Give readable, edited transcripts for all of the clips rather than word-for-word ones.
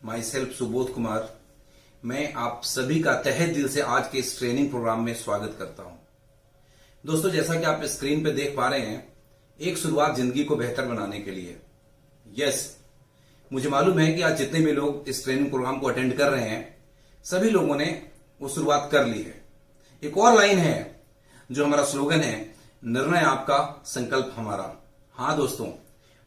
My self Subodh Kumar. मैं आप सभी का तहे दिल से आज के इस ट्रेनिंग प्रोग्राम में स्वागत करता हूं। दोस्तों, जैसा कि आप स्क्रीन पे देख पा रहे हैं, एक शुरुआत जिंदगी को बेहतर बनाने के लिए। यस, मुझे मालूम है कि आज जितने भी लोग इस ट्रेनिंग प्रोग्राम को अटेंड कर रहे हैं, सभी लोगों ने वो शुरुआत कर ली है। एक और लाइन है जो हमारा स्लोगन है, निर्णय आपका संकल्प हमारा। हाँ दोस्तों,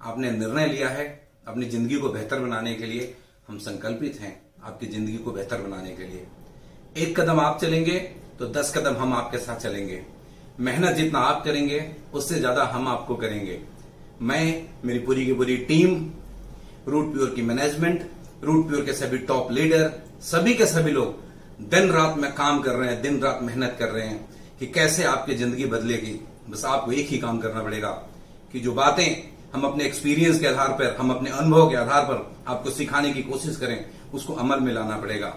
आपने निर्णय लिया है अपनी जिंदगी को बेहतर बनाने के लिए। हम संकल्पित हैं आपकी जिंदगी को बेहतर बनाने के लिए। एक कदम आप चलेंगे तो 10 कदम हम आपके साथ चलेंगे। मेहनत जितना आप करेंगे उससे ज्यादा हम आपको करेंगे। मैं, मेरी पूरी की पूरी टीम, रूट प्योर की मैनेजमेंट, रूट प्योर के सभी टॉप लीडर, सभी के सभी लोग दिन रात में काम कर रहे हैं, दिन रात मेहनत कर रहे हैं कि कैसे आपकी जिंदगी बदलेगी। बस आपको एक ही काम करना पड़ेगा कि जो बातें हम अपने एक्सपीरियंस के आधार पर, हम अपने अनुभव के आधार पर आपको सिखाने की कोशिश करें, उसको अमल में लाना पड़ेगा।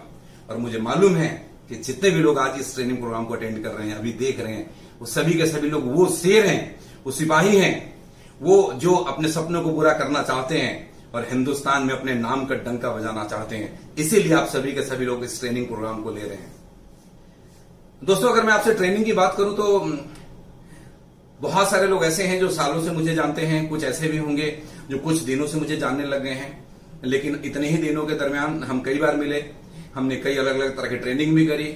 और मुझे मालूम है कि जितने भी लोग आज इस ट्रेनिंग प्रोग्राम को अटेंड कर रहे हैं, अभी देख रहे हैं, वो सभी के सभी लोग वो शेर हैं, वो सिपाही हैं, वो जो अपने सपनों को पूरा करना चाहते हैं और हिंदुस्तान में अपने नाम का डंका बजाना चाहते हैं। इसीलिए आप सभी के सभी लोग इस ट्रेनिंग प्रोग्राम को ले रहे हैं। दोस्तों, अगर मैं आपसे ट्रेनिंग की बात करूं तो बहुत सारे लोग ऐसे हैं जो सालों से मुझे जानते हैं, कुछ ऐसे भी होंगे जो कुछ दिनों से मुझे जानने लग गए हैं। लेकिन इतने ही दिनों के दरमियान हम कई बार मिले, हमने कई अलग अलग तरह की ट्रेनिंग भी करी,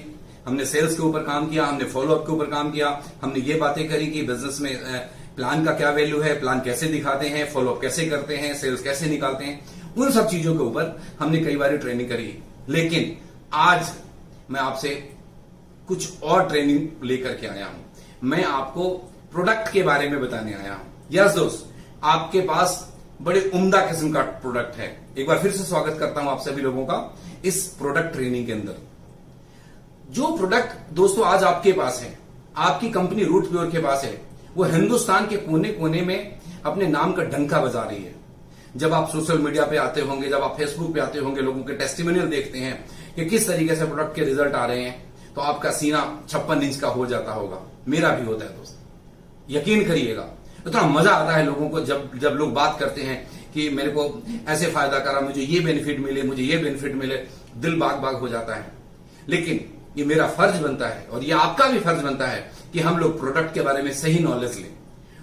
हमने सेल्स के ऊपर काम किया, हमने फॉलोअप के ऊपर काम किया, हमने ये बातें करी कि बिजनेस में प्लान का क्या वैल्यू है, प्लान कैसे दिखाते हैं, फॉलोअप कैसे करते हैं, सेल्स कैसे निकालते हैं। उन सब चीजों के ऊपर हमने कई बार ट्रेनिंग करी। लेकिन आज मैं आपसे कुछ और ट्रेनिंग लेकर के आया हूं। मैं आपको प्रोडक्ट के बारे में बताने आया हूं। यस दोस्त, आपके पास बड़े उम्दा किस्म का प्रोडक्ट है। एक बार फिर से स्वागत करता हूं आप सभी लोगों का इस प्रोडक्ट ट्रेनिंग के अंदर। जो प्रोडक्ट दोस्तों आज आपके पास है, आपकी कंपनी रूट प्योर के पास है, वो हिंदुस्तान के कोने कोने में अपने नाम का डंका बजा रही है। जब आप सोशल मीडिया पे आते होंगे, जब आप फेसबुक पे आते होंगे, लोगों के टेस्टिमोनियल देखते हैं कि किस तरीके से प्रोडक्ट के रिजल्ट आ रहे हैं, तो आपका सीना 56 इंच का हो जाता होगा। मेरा भी होता है दोस्त, यकीन करिएगा। इतना मजा आता है लोगों को जब लोग बात करते हैं कि मेरे को ऐसे फायदा करा, मुझे ये बेनिफिट मिले, मुझे ये बेनिफिट मिले, दिल बाग बाग हो जाता है। लेकिन ये मेरा फर्ज बनता है और ये आपका भी फर्ज बनता है कि हम लोग प्रोडक्ट के बारे में सही नॉलेज लें।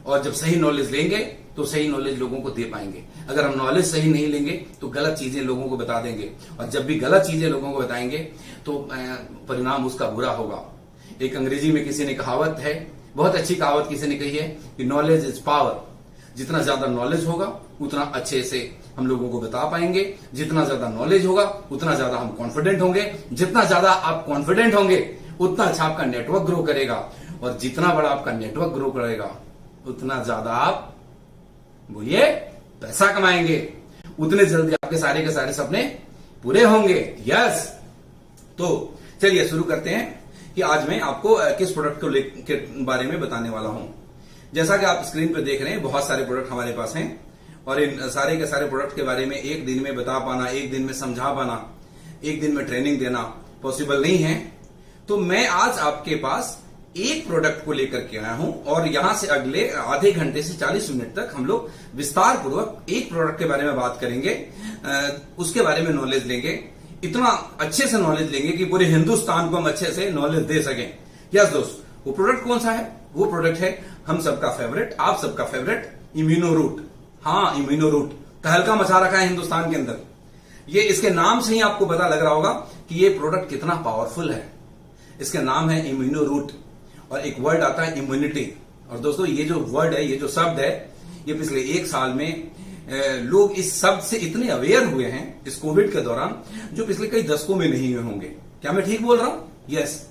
और जब सही नॉलेज लेंगे तो सही नॉलेज लोगों को दे पाएंगे। अगर हम नॉलेज सही नहीं लेंगे तो गलत चीजें लोगों को बता देंगे, और जब भी गलत चीजें लोगों को बताएंगे तो परिणाम उसका बुरा होगा। एक अंग्रेजी में किसी ने कहावत है, बहुत अच्छी कहावत किसी ने कही है कि नॉलेज इज पावर। जितना ज्यादा नॉलेज होगा उतना अच्छे से हम लोगों को बता पाएंगे। जितना ज्यादा नॉलेज होगा उतना ज्यादा हम कॉन्फिडेंट होंगे। जितना ज्यादा आप कॉन्फिडेंट होंगे उतना अच्छा आपका नेटवर्क ग्रो करेगा, और जितना बड़ा आपका नेटवर्क ग्रो करेगा उतना ज्यादा आप बोलिए पैसा कमाएंगे, उतने जल्दी आपके सारे के सारे सपने पूरे होंगे। यस, तो चलिए शुरू करते हैं कि आज मैं आपको किस प्रोडक्ट के बारे में बताने वाला हूं। जैसा कि आप स्क्रीन पर देख रहे हैं, बहुत सारे प्रोडक्ट हमारे पास हैं, और इन सारे के सारे प्रोडक्ट के बारे में एक दिन में बता पाना, एक दिन में समझा पाना, एक दिन में ट्रेनिंग देना पॉसिबल नहीं है। तो मैं आज आपके पास एक प्रोडक्ट को लेकर के आया हूं, और यहां से अगले आधे घंटे से 40 मिनट तक हम लोग विस्तार पूर्वक एक प्रोडक्ट के बारे में बात करेंगे, उसके बारे में नॉलेज लेंगे। इतना अच्छे से नॉलेज लेंगे कि पूरे हिंदुस्तान को हम अच्छे से नॉलेज दे सकें। यस दोस्त, वो प्रोडक्ट कौन सा है? वो प्रोडक्ट है हम सबका फेवरेट, आप सबका फेवरेट, इम्यूनो रूट। हाँ, इम्यूनो रूट तहलका मचा रखा है हिंदुस्तान के अंदर। ये इसके नाम से ही आपको पता लग रहा होगा कि ये प्रोडक्ट कितना पावरफुल है। इसका नाम है इम्यूनो रूट, और एक वर्ड आता है इम्यूनिटी। और दोस्तों, ये जो वर्ड है, ये जो शब्द है, ये पिछले एक साल में लोग इस शब्द से इतने अवेयर हुए हैं इस कोविड के दौरान, जो पिछले कई दशकों में नहीं हुए होंगे। क्या मैं ठीक बोल रहा हूं? यस,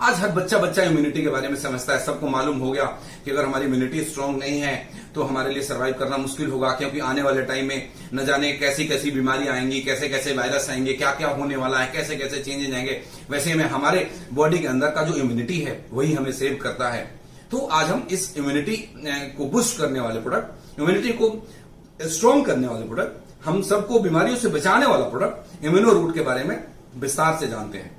आज हर बच्चा इम्यूनिटी के बारे में समझता है। सबको मालूम हो गया कि अगर हमारी इम्यूनिटी स्ट्रांग नहीं है तो हमारे लिए सर्वाइव करना मुश्किल होगा, क्योंकि आने वाले टाइम में न जाने कैसी कैसी बीमारी आएंगी, कैसे कैसे वायरस आएंगे, क्या क्या होने वाला है, कैसे कैसे चेंजेस आएंगे। वैसे में हमारे बॉडी के अंदर का जो इम्यूनिटी है वही हमें सेव करता है। तो आज हम इस इम्यूनिटी को बूस्ट करने वाले प्रोडक्ट, इम्यूनिटी को स्ट्रांग करने वाले प्रोडक्ट, हम सबको बीमारियों से बचाने वाला प्रोडक्ट इम्यूनो रूट के बारे में विस्तार से जानते हैं।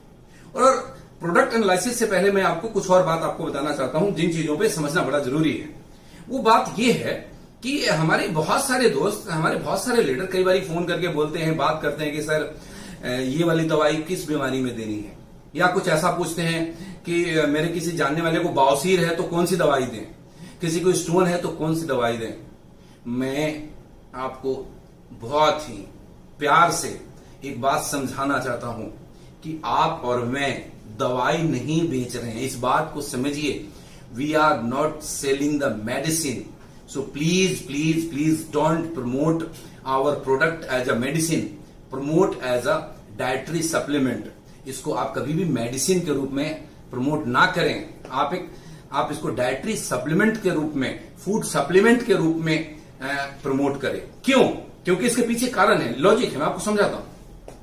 और प्रोडक्ट एनालिसिस से पहले मैं आपको कुछ और बात आपको बताना चाहता हूं, जिन चीजों पे समझना बड़ा जरूरी है। वो बात ये है कि हमारे बहुत सारे दोस्त, हमारे बहुत सारे लीडर कई बार फोन करके बोलते हैं, बात करते हैं कि सर ये वाली दवाई किस बीमारी में देनी है, या कुछ ऐसा पूछते हैं कि मेरे किसी जानने वाले को बवासीर है तो कौन सी दवाई दें, किसी को स्टोन है तो कौन सी दवाई दें। मैं आपको बहुत ही प्यार से एक बात समझाना चाहता हूं कि आप और मैं दवाई नहीं बेच रहे हैं, इस बात को समझिए। We are not selling the medicine, so please please please don't promote our product as a medicine, promote as a dietary supplement. इसको आप कभी भी मेडिसिन के रूप में प्रमोट ना करें, आप इसको डाइटरी सप्लीमेंट के रूप में, फूड सप्लीमेंट के रूप में प्रमोट करें। क्यों? क्योंकि इसके पीछे कारण है, लॉजिक है, मैं आपको समझाता हूं।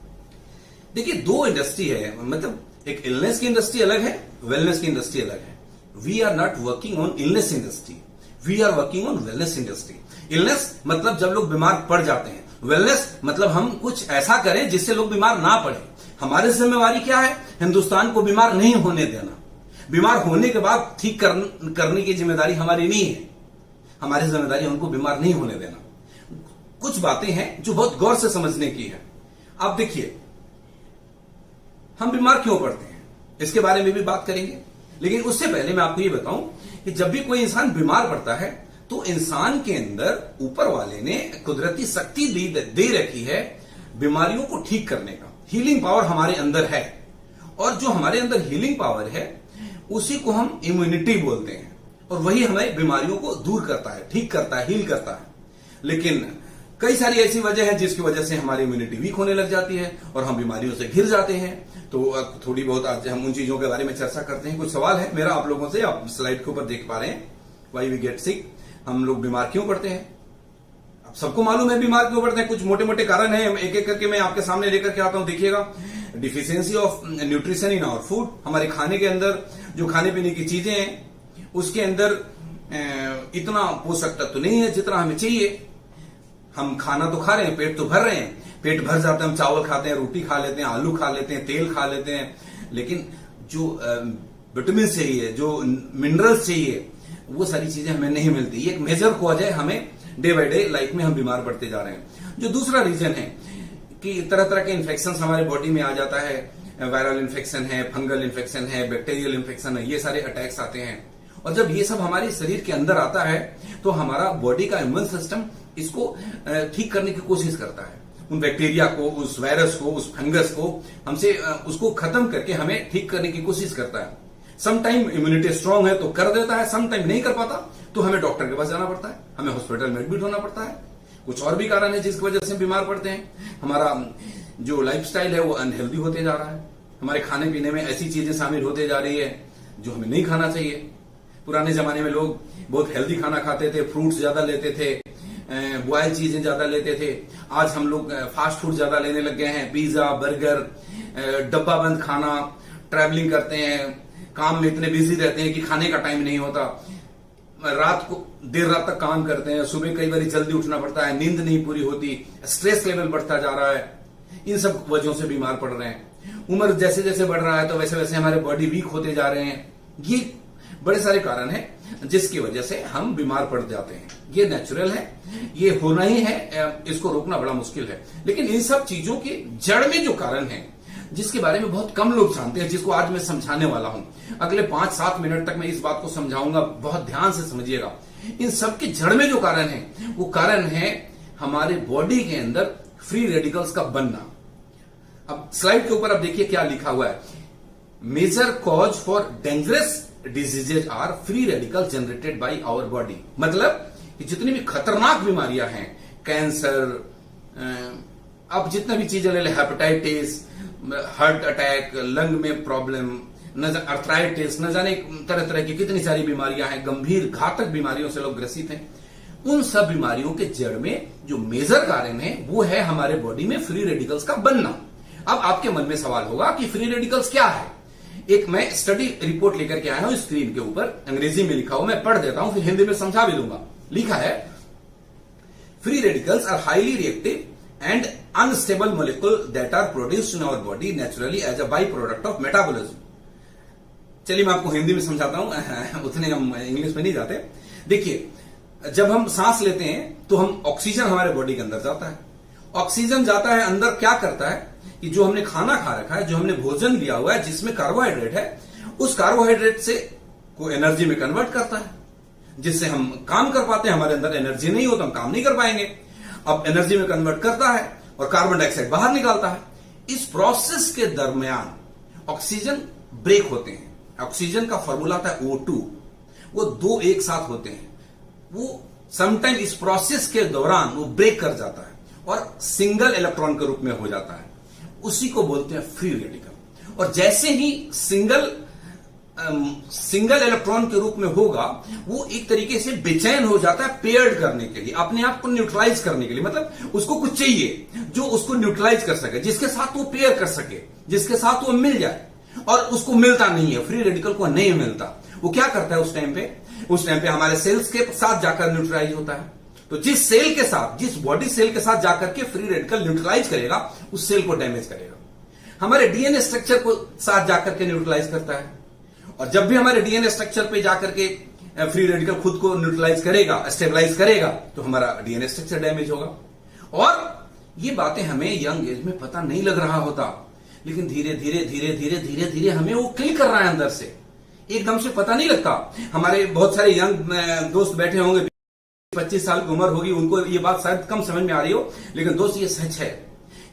देखिए, दो इंडस्ट्री है, मतलब एक इलनेस की इंडस्ट्री अलग है, वेलनेस की इंडस्ट्री अलग है। We are not working on illness industry, we are working on wellness industry. Illness मतलब जब लोग बीमार पड़ जाते हैं, वेलनेस मतलब हम कुछ ऐसा करें जिससे लोग बीमार ना पड़े। हमारी जिम्मेवारी क्या है? हिंदुस्तान को बीमार नहीं होने देना। बीमार होने के बाद ठीक करने की जिम्मेदारी हमारी नहीं है, हमारी जिम्मेदारी उनको बीमार नहीं होने देना। कुछ बातें हैं जो बहुत गौर से समझने की है। आप देखिए, हम बीमार क्यों पड़ते हैं इसके बारे में भी बात करेंगे, लेकिन उससे पहले मैं आपको ये बताऊं कि जब भी कोई इंसान बीमार पड़ता है तो इंसान के अंदर ऊपर वाले ने कुदरती शक्ति दे रखी है बीमारियों को ठीक करने का। हीलिंग पावर हमारे अंदर है, और जो हमारे अंदर हीलिंग पावर है उसी को हम इम्यूनिटी बोलते हैं, और वही हमें बीमारियों को दूर करता है, ठीक करता है, हील करता है। लेकिन कई सारी ऐसी वजह है जिसकी वजह से हमारी इम्यूनिटी वीक होने लग जाती है और हम बीमारियों से घिर जाते हैं। तो थोड़ी बहुत आज हम उन चीजों के बारे में चर्चा करते हैं। कुछ सवाल है मेरा आप लोगों से, आप स्लाइड के ऊपर देख पा रहे हैं, वाई वी गेट सिक, हम लोग बीमार क्यों पड़ते हैं। अब सबको मालूम है बीमार क्यों पड़ते हैं, कुछ मोटे मोटे कारण है, एक एक करके मैं आपके सामने लेकर के आता हूं। देखिएगा, deficiency of nutrition in our food, हमारे खाने के अंदर जो खाने पीने की चीजें हैं उसके अंदर इतना पोषक तत्व नहीं है जितना हमें चाहिए। हम खाना तो खा रहे हैं, पेट तो भर रहे हैं, पेट भर जाता है, हम चावल खाते हैं, रोटी खा लेते हैं, आलू खा लेते हैं, तेल खा लेते हैं, लेकिन जो विटामिन चाहिए, जो मिनरल्स चाहिए, वो सारी चीजें हमें नहीं मिलती। ये एक मेजर कॉज है, हमें डे बाय डे लाइफ में हम बीमार पड़ते जा रहे हैं। जो दूसरा रीजन है कि तरह तरह के इन्फेक्शन हमारे बॉडी में आ जाता है, वायरल इन्फेक्शन है, फंगल इन्फेक्शन है, बैक्टीरियल इन्फेक्शन है, ये सारे अटैक्स आते हैं। और जब ये सब हमारे शरीर के अंदर आता है तो हमारा बॉडी का इम्यून सिस्टम इसको ठीक करने की कोशिश करता है, उन बैक्टीरिया को, उस वायरस को, उस फंगस को हमसे उसको खत्म करके हमें ठीक करने की कोशिश करता है। सम टाइम इम्यूनिटी स्ट्रांग है तो कर देता है, सम टाइम नहीं कर पाता तो हमें डॉक्टर के पास जाना पड़ता है, हमें हॉस्पिटल में एडमिट होना पड़ता है। कुछ और भी कारण है जिसकी वजह से बीमार पड़ते हैं। हमारा जो लाइफस्टाइल है वो अनहेल्दी होते जा रहा है, हमारे खाने पीने में ऐसी चीजें शामिल होते जा रही है जो हमें नहीं खाना चाहिए। पुराने जमाने में लोग बहुत हेल्दी खाना खाते थे, फ्रूट्स ज्यादा लेते थे, बॉयल चीजें ज्यादा लेते थे। आज हम लोग फास्ट फूड ज्यादा लेने लग गए हैं, पिज्जा, बर्गर, डब्बा बंद खाना, ट्रैवलिंग करते हैं, काम में इतने बिजी रहते हैं कि खाने का टाइम नहीं होता, रात को देर रात तक काम करते हैं, सुबह कई बार जल्दी उठना पड़ता है, नींद नहीं पूरी होती, स्ट्रेस लेवल बढ़ता जा रहा है। इन सब वजहों से बीमार पड़ रहे हैं। उम्र जैसे जैसे बढ़ रहा है तो वैसे वैसे हमारे बॉडी वीक होते जा रहे हैं। ये बड़े सारे कारण हैं जिसकी वजह से हम बीमार पड़ जाते हैं। ये नेचुरल है, ये होना ही है, इसको रोकना बड़ा मुश्किल है। लेकिन इन सब चीजों के जड़ में जो कारण है जिसके बारे में बहुत कम लोग जानते हैं, जिसको आज मैं समझाने वाला हूं, अगले 5-7 मिनट तक मैं इस बात को समझाऊंगा, बहुत ध्यान से समझिएगा। इन सब के जड़ में जो कारण है वो कारण है हमारे बॉडी के अंदर फ्री रेडिकल्स का बनना। अब स्लाइड के ऊपर अब देखिए क्या लिखा हुआ है, major cause for dangerous diseases are free radical generated by our body. मतलब कि जितनी भी खतरनाक बीमारियां हैं, कैंसर, अब जितने भी चीजें ले ले, हेपेटाइटिस, हार्ट अटैक, लंग में प्रॉब्लम, अर्थराइटिस, न जाने तरह तरह की कितनी सारी बीमारियां हैं, गंभीर घातक बीमारियों से लोग ग्रसित हैं। उन सब बीमारियों के जड़ में जो मेजर कारण है वो है हमारे बॉडी में फ्री रेडिकल्स का बनना। अब आपके मन में सवाल होगा कि फ्री रेडिकल्स क्या है। एक मैं स्टडी रिपोर्ट लेकर के आया हूं, स्क्रीन के ऊपर अंग्रेजी में लिखा हुआ, मैं पढ़ देता हूं, फिर हिंदी में समझा भी दूंगा। लिखा है, free radicals are highly reactive and unstable molecule that are produced in our body naturally as a by product of metabolism. चलिए मैं आपको हिंदी में समझाता हूं, उतने हम इंग्लिश में नहीं जाते। देखिए, जब हम सांस लेते हैं तो हम ऑक्सीजन हमारे बॉडी के अंदर जाता है। ऑक्सीजन जाता है अंदर, क्या करता है कि जो हमने खाना खा रखा है, जो हमने भोजन लिया हुआ है जिसमें कार्बोहाइड्रेट है, उस कार्बोहाइड्रेट से को एनर्जी में कन्वर्ट करता है, जिससे हम काम कर पाते हैं। हमारे अंदर एनर्जी नहीं हो तो हम काम नहीं कर पाएंगे। अब एनर्जी में कन्वर्ट करता है और कार्बन डाइऑक्साइड बाहर निकालता है। इस प्रोसेस के दरमियान ऑक्सीजन ब्रेक होते हैं। ऑक्सीजन का फॉर्मूला था O2, वो दो एक साथ होते हैं। वो समटाइम इस प्रोसेस के दौरान वो ब्रेक कर जाता है और सिंगल इलेक्ट्रॉन के रूप में हो जाता है। उसी को बोलते हैं फ्री रेडिकल। और जैसे ही सिंगल इलेक्ट्रॉन के रूप में होगा, वो एक तरीके से बेचैन हो जाता है पेयर्ड करने के लिए, अपने आप को न्यूट्रलाइज करने के लिए। मतलब उसको कुछ चाहिए जो उसको न्यूट्रलाइज कर सके, जिसके साथ वो पेयर कर सके, जिसके साथ वो मिल जाए। और उसको मिलता नहीं है, फ्री रेडिकल को नहीं मिलता। वो क्या करता है उस टाइम पे हमारे सेल्स के साथ जाकर न्यूट्रलाइज होता है। तो जिस सेल के साथ, जिस बॉडी सेल के साथ जाकर के फ्री रेडिकल न्यूट्रलाइज करेगा, उस सेल को डैमेज करेगा। हमारे डीएनए स्ट्रक्चर को साथ जाकर के न्यूट्रलाइज करता है। और जब भी हमारे डीएनए स्ट्रक्चर पे जाकर के फ्री रेडिकल खुद को न्यूट्रलाइज करेगा, स्टेबलाइज करेगा, तो हमारा डीएनए स्ट्रक्चर डैमेज होगा। और ये बातें हमें यंग एज में पता नहीं लग रहा होता, लेकिन धीरे धीरे धीरे धीरे धीरे धीरे हमें वो क्लिक कर रहा है अंदर से। एकदम से पता नहीं लगता। हमारे बहुत सारे यंग दोस्त बैठे होंगे, 25 साल की उम्र होगी, उनको ये बात शायद कम समझ में आ रही हो, लेकिन दोस्त ये सच है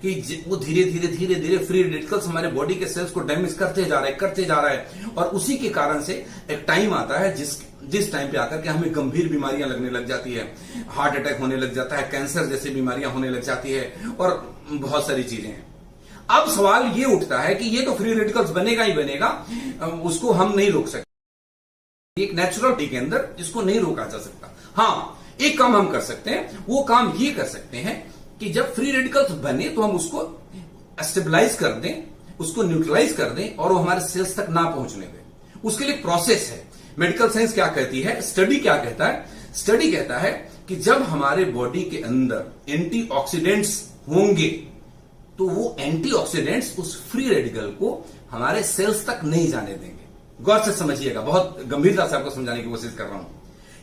कि वो धीरे धीरे धीरे धीरे फ्री रेडिकल्स हमारे बॉडी के सेल्स को डैमेज करते जा रहे हैं। और उसी के कारण से एक टाइम आता है जिस टाइम पे आकर के हमें गंभीर बीमारियां लगने लग जाती है, हार्ट अटैक होने लग जाता है, कैंसर जैसी बीमारियां होने लग जाती है और बहुत सारी चीजें हैं। अब सवाल ये उठता है कि ये तो फ्री रेडिकल्स बनेगा ही बनेगा, उसको हम नहीं रोक सकते। एक नेचुरल के अंदर इसको नहीं रोका जा सकता। हाँ, एक काम हम कर सकते हैं। वो काम ये कर सकते हैं कि जब फ्री रेडिकल्स बने तो हम उसको स्टेबलाइज कर दें, उसको न्यूट्रलाइज कर दें और वो हमारे सेल्स तक ना पहुंचने दें। उसके लिए प्रोसेस है। मेडिकल साइंस क्या कहती है, स्टडी क्या कहता है? स्टडी कहता है कि जब हमारे बॉडी के अंदर एंटीऑक्सीडेंट्स होंगे तो वो एंटीऑक्सीडेंट्स उस फ्री रेडिकल को हमारे सेल्स तक नहीं जाने देंगे। गौर से समझिएगा, बहुत गंभीरता से आपको समझाने की कोशिश कर रहा हूं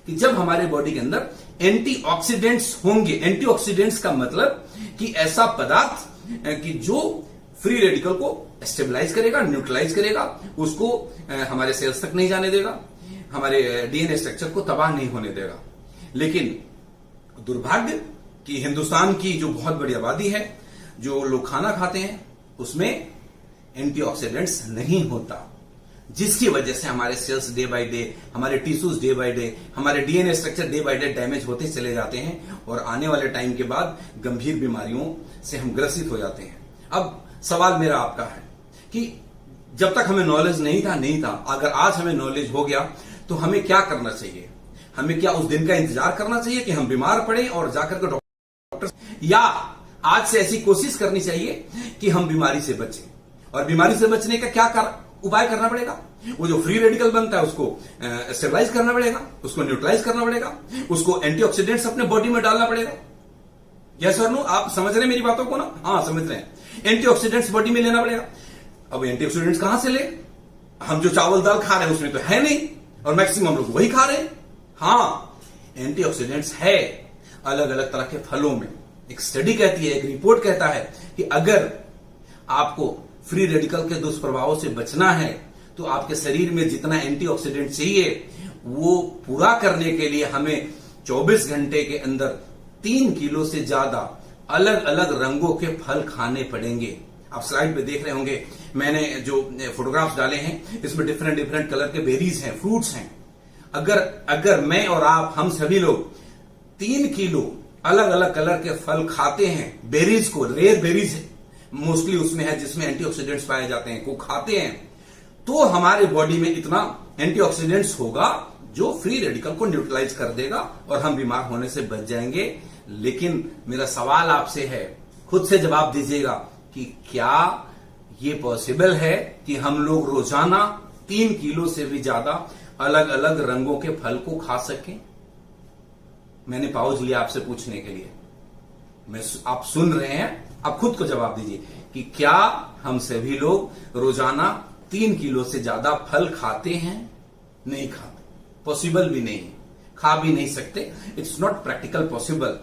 कि जब हमारे बॉडी के अंदर एंटीऑक्सीडेंट्स होंगे, एंटीऑक्सीडेंट्स का मतलब कि ऐसा पदार्थ कि जो फ्री रेडिकल को स्टेबलाइज करेगा, न्यूट्रलाइज करेगा, उसको हमारे सेल्स तक नहीं जाने देगा, हमारे डीएनए स्ट्रक्चर को तबाह नहीं होने देगा। लेकिन दुर्भाग्य कि हिंदुस्तान की जो बहुत बड़ी आबादी है, जो लोग खाना खाते हैं, उसमें एंटीऑक्सीडेंट्स नहीं होता, जिसकी वजह से हमारे सेल्स डे बाय डे, हमारे टिश्यूज डे बाय डे, हमारे DNA structure day by day damage होते चले जाते हैं और आने वाले टाइम के बाद गंभीर बीमारियों से हम ग्रसित हो जाते हैं। अब सवाल मेरा आपका है कि जब तक हमें नॉलेज नहीं था, अगर आज हमें नॉलेज हो गया तो हमें क्या करना चाहिए? हमें क्या उस दिन का इंतजार करना चाहिए कि हम बीमार पड़े और जाकर के डॉक्टर, या आज से ऐसी कोशिश करनी चाहिए कि हम बीमारी से बचें? और बीमारी से बचने का क्या उपाय करना पड़ेगा? वो जो फ्री रेडिकल बनता है उसको स्टेबलाइज करना पड़ेगा, उसको न्यूट्रलाइज करना पड़ेगा, उसको एंटीऑक्सीडेंट्स अपने बॉडी में डालना पड़ेगा। यस और नो? आप समझ रहे हैं मेरी बातों को ना? हाँ, समझ रहे हैं। एंटीऑक्सीडेंट्स बॉडी में लेना पड़ेगा। अब एंटीऑक्सीडेंट्स कहां से ले? हम जो चावल दाल खा रहे हैं उसमें तो है नहीं, और मैक्सिमम लोग वही खा रहे हैं। हाँ, एंटीऑक्सीडेंट्स है अलग अलग तरह के फलों में। एक स्टडी कहती है, एक रिपोर्ट कहता है कि अगर आपको फ्री रेडिकल के दुष्प्रभावों से बचना है तो आपके शरीर में जितना एंटीऑक्सीडेंट चाहिए वो पूरा करने के लिए हमें 24 घंटे के अंदर 3 किलो से ज्यादा अलग अलग रंगों के फल खाने पड़ेंगे। आप स्लाइड पे देख रहे होंगे, मैंने जो फोटोग्राफ्स डाले हैं इसमें डिफरेंट कलर के बेरीज हैं, फ्रूट्स हैं। अगर मैं और आप, हम सभी लोग 3 किलो अलग अलग कलर के फल खाते हैं, बेरीज को, रेयर बेरीज मोस्टली उसमें है जिसमें एंटीऑक्सीडेंट्स पाए जाते हैं, को खाते हैं, तो हमारे बॉडी में इतना एंटीऑक्सीडेंट्स होगा जो फ्री रेडिकल को न्यूट्रलाइज कर देगा और हम बीमार होने से बच जाएंगे। लेकिन मेरा सवाल आपसे है, खुद से जवाब दीजिएगा कि क्या ये पॉसिबल है कि हम लोग रोजाना 3 किलो से भी ज्यादा अलग अलग रंगों के फल को खा सकें? मैंने पॉज लिया आपसे पूछने के लिए। आप सुन रहे हैं, आप खुद को जवाब दीजिए कि क्या हम सभी लोग रोजाना 3 किलो से ज्यादा फल खाते हैं? नहीं खाते, पॉसिबल भी नहीं। खा भी नहीं सकते, इट्स नॉट प्रैक्टिकल पॉसिबल।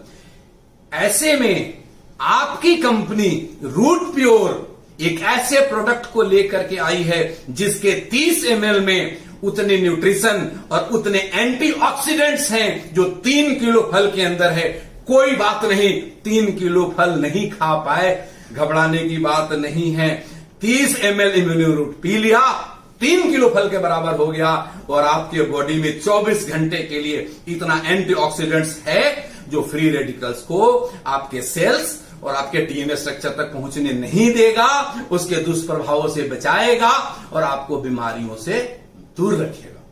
ऐसे में आपकी कंपनी रूट प्योर एक ऐसे प्रोडक्ट को लेकर के आई है जिसके 30 ml में उतने न्यूट्रिशन और उतने एंटीऑक्सीडेंट्स हैं जो 3 किलो फल के अंदर है। कोई बात नहीं, 3 किलो फल नहीं खा पाए, घबराने की बात नहीं है। 30 ml इम्यूनो रूट पी लिया, 3 किलो फल के बराबर हो गया और आपके बॉडी में 24 घंटे के लिए इतना एंटीऑक्सीडेंट्स है जो फ्री रेडिकल्स को आपके सेल्स और आपके डीएनए स्ट्रक्चर तक पहुंचने नहीं देगा, उसके दुष्प्रभावों से बचाएगा और आपको बीमारियों से दूर रखेगा।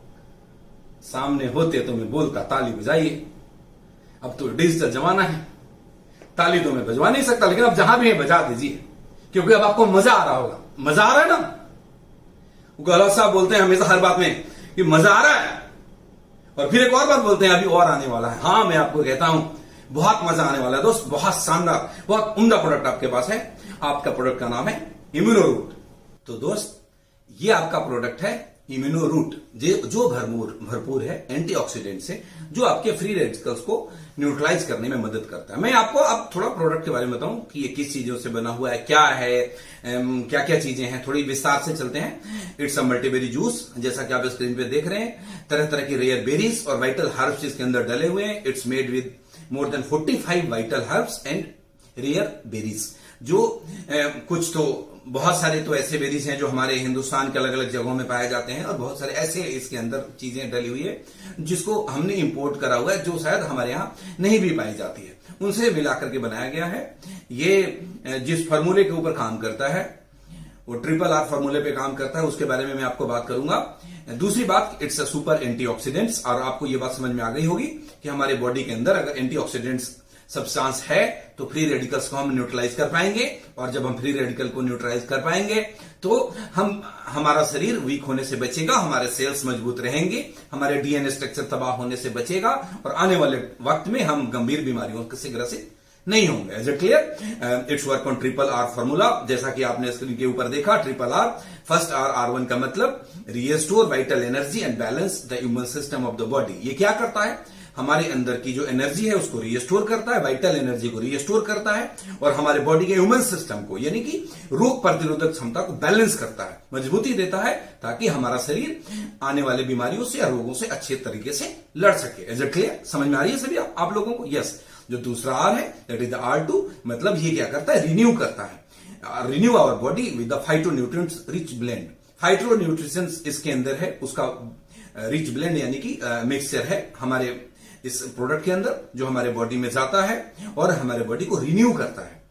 सामने होते तो मैं बोलता ताली बजाइए। अब तो डिजिटल जमाना है, ताली तो मैं बजवा नहीं सकता, लेकिन अब जहां भी है बजा दीजिए, क्योंकि अब आपको मजा आ रहा होगा। मजा आ रहा है ना? गहलोत साहब बोलते हैं हमेशा हर बात में कि मजा आ रहा है, और फिर एक और बात बोलते हैं अभी और आने वाला है। हां, मैं आपको कहता हूं बहुत मजा आने वाला है दोस्त, बहुत शानदार, बहुत उम्दा प्रोडक्ट आपके पास है। आपका प्रोडक्ट का नाम है इम्यूनो रूट। तो दोस्त, ये आपका प्रोडक्ट है इम्यूनो रूट, जो भरपूर है एंटीऑक्सीडेंट से, जो आपके फ्री रेडिकल्स को न्यूट्रलाइज करने में मदद करता है। मैं आपको अब थोड़ा प्रोडक्ट के बारे में बताऊं कि ये किस चीजों से बना हुआ है, क्या है, क्या क्या चीजें हैं, थोड़ी विस्तार से चलते हैं। इट्स अ मल्टीबेरी जूस, जैसा कि आप स्क्रीन पे देख रहे हैं। तरह तरह की रेयर बेरीज और वाइटल हर्ब्स इसके अंदर डले हुए हैं। It's made with more than 45 vital herbs and rare berries, जो कुछ तो बहुत सारे तो ऐसे बेरीज हैं जो हमारे हिंदुस्तान के अलग अलग जगहों में पाए जाते हैं, और बहुत सारे ऐसे इसके अंदर चीजें डली हुई है जिसको हमने इंपोर्ट करा हुआ है, जो शायद हमारे यहाँ नहीं भी पाई जाती है, उनसे मिलाकर के बनाया गया है। ये जिस फार्मूले के ऊपर काम करता है वो RRR फार्मूले पे काम करता है, उसके बारे में मैं आपको बात करूंगा। दूसरी बात, इट्स अ सुपर एंटीऑक्सीडेंट्स, और आपको ये बात समझ में आ गई होगी कि हमारे बॉडी के अंदर अगर एंटीऑक्सीडेंट्स सब्सटेंस है तो फ्री रेडिकल्स को हम न्यूट्रलाइज कर पाएंगे, और जब हम फ्री रेडिकल को न्यूट्रलाइज कर पाएंगे तो हमारा शरीर वीक होने से बचेगा, हमारे सेल्स मजबूत रहेंगे, हमारे डीएनए स्ट्रक्चर तबाह होने से बचेगा, और आने वाले वक्त में हम गंभीर बीमारियों से ग्रसित नहीं होंगे। Is it clear? It's work on RRR formula, जैसा कि आपने स्क्रीन के ऊपर देखा। RRR, फर्स्ट R1 का मतलब restore vital energy and balance the immune system of the body. ये क्या करता है? हमारे अंदर की जो एनर्जी है उसको रिस्टोर करता है, वाइटल एनर्जी को रिस्टोर करता है, और हमारे बॉडी के इम्यून सिस्टम को, यानी कि रोग प्रतिरोधक क्षमता को बैलेंस करता है, मजबूती देता है, ताकि हमारा शरीर आने वाले बीमारियों से या रोगों से अच्छे तरीके से लड़ सके। Is it clear? समझ में आ रही है सभी आप लोगों को? यस। जो दूसरा R है, दैट इज द R2, मतलब ये क्या करता है? रिन्यू करता है, renew our body with the phytonutrients rich blend. Phytonutrients इसके अंदर है, उसका रिच ब्लेंड यानी कि मिक्सचर है हमारे इस प्रोडक्ट के अंदर, जो हमारे बॉडी में जाता है और हमारे बॉडी को रिन्यू करता है।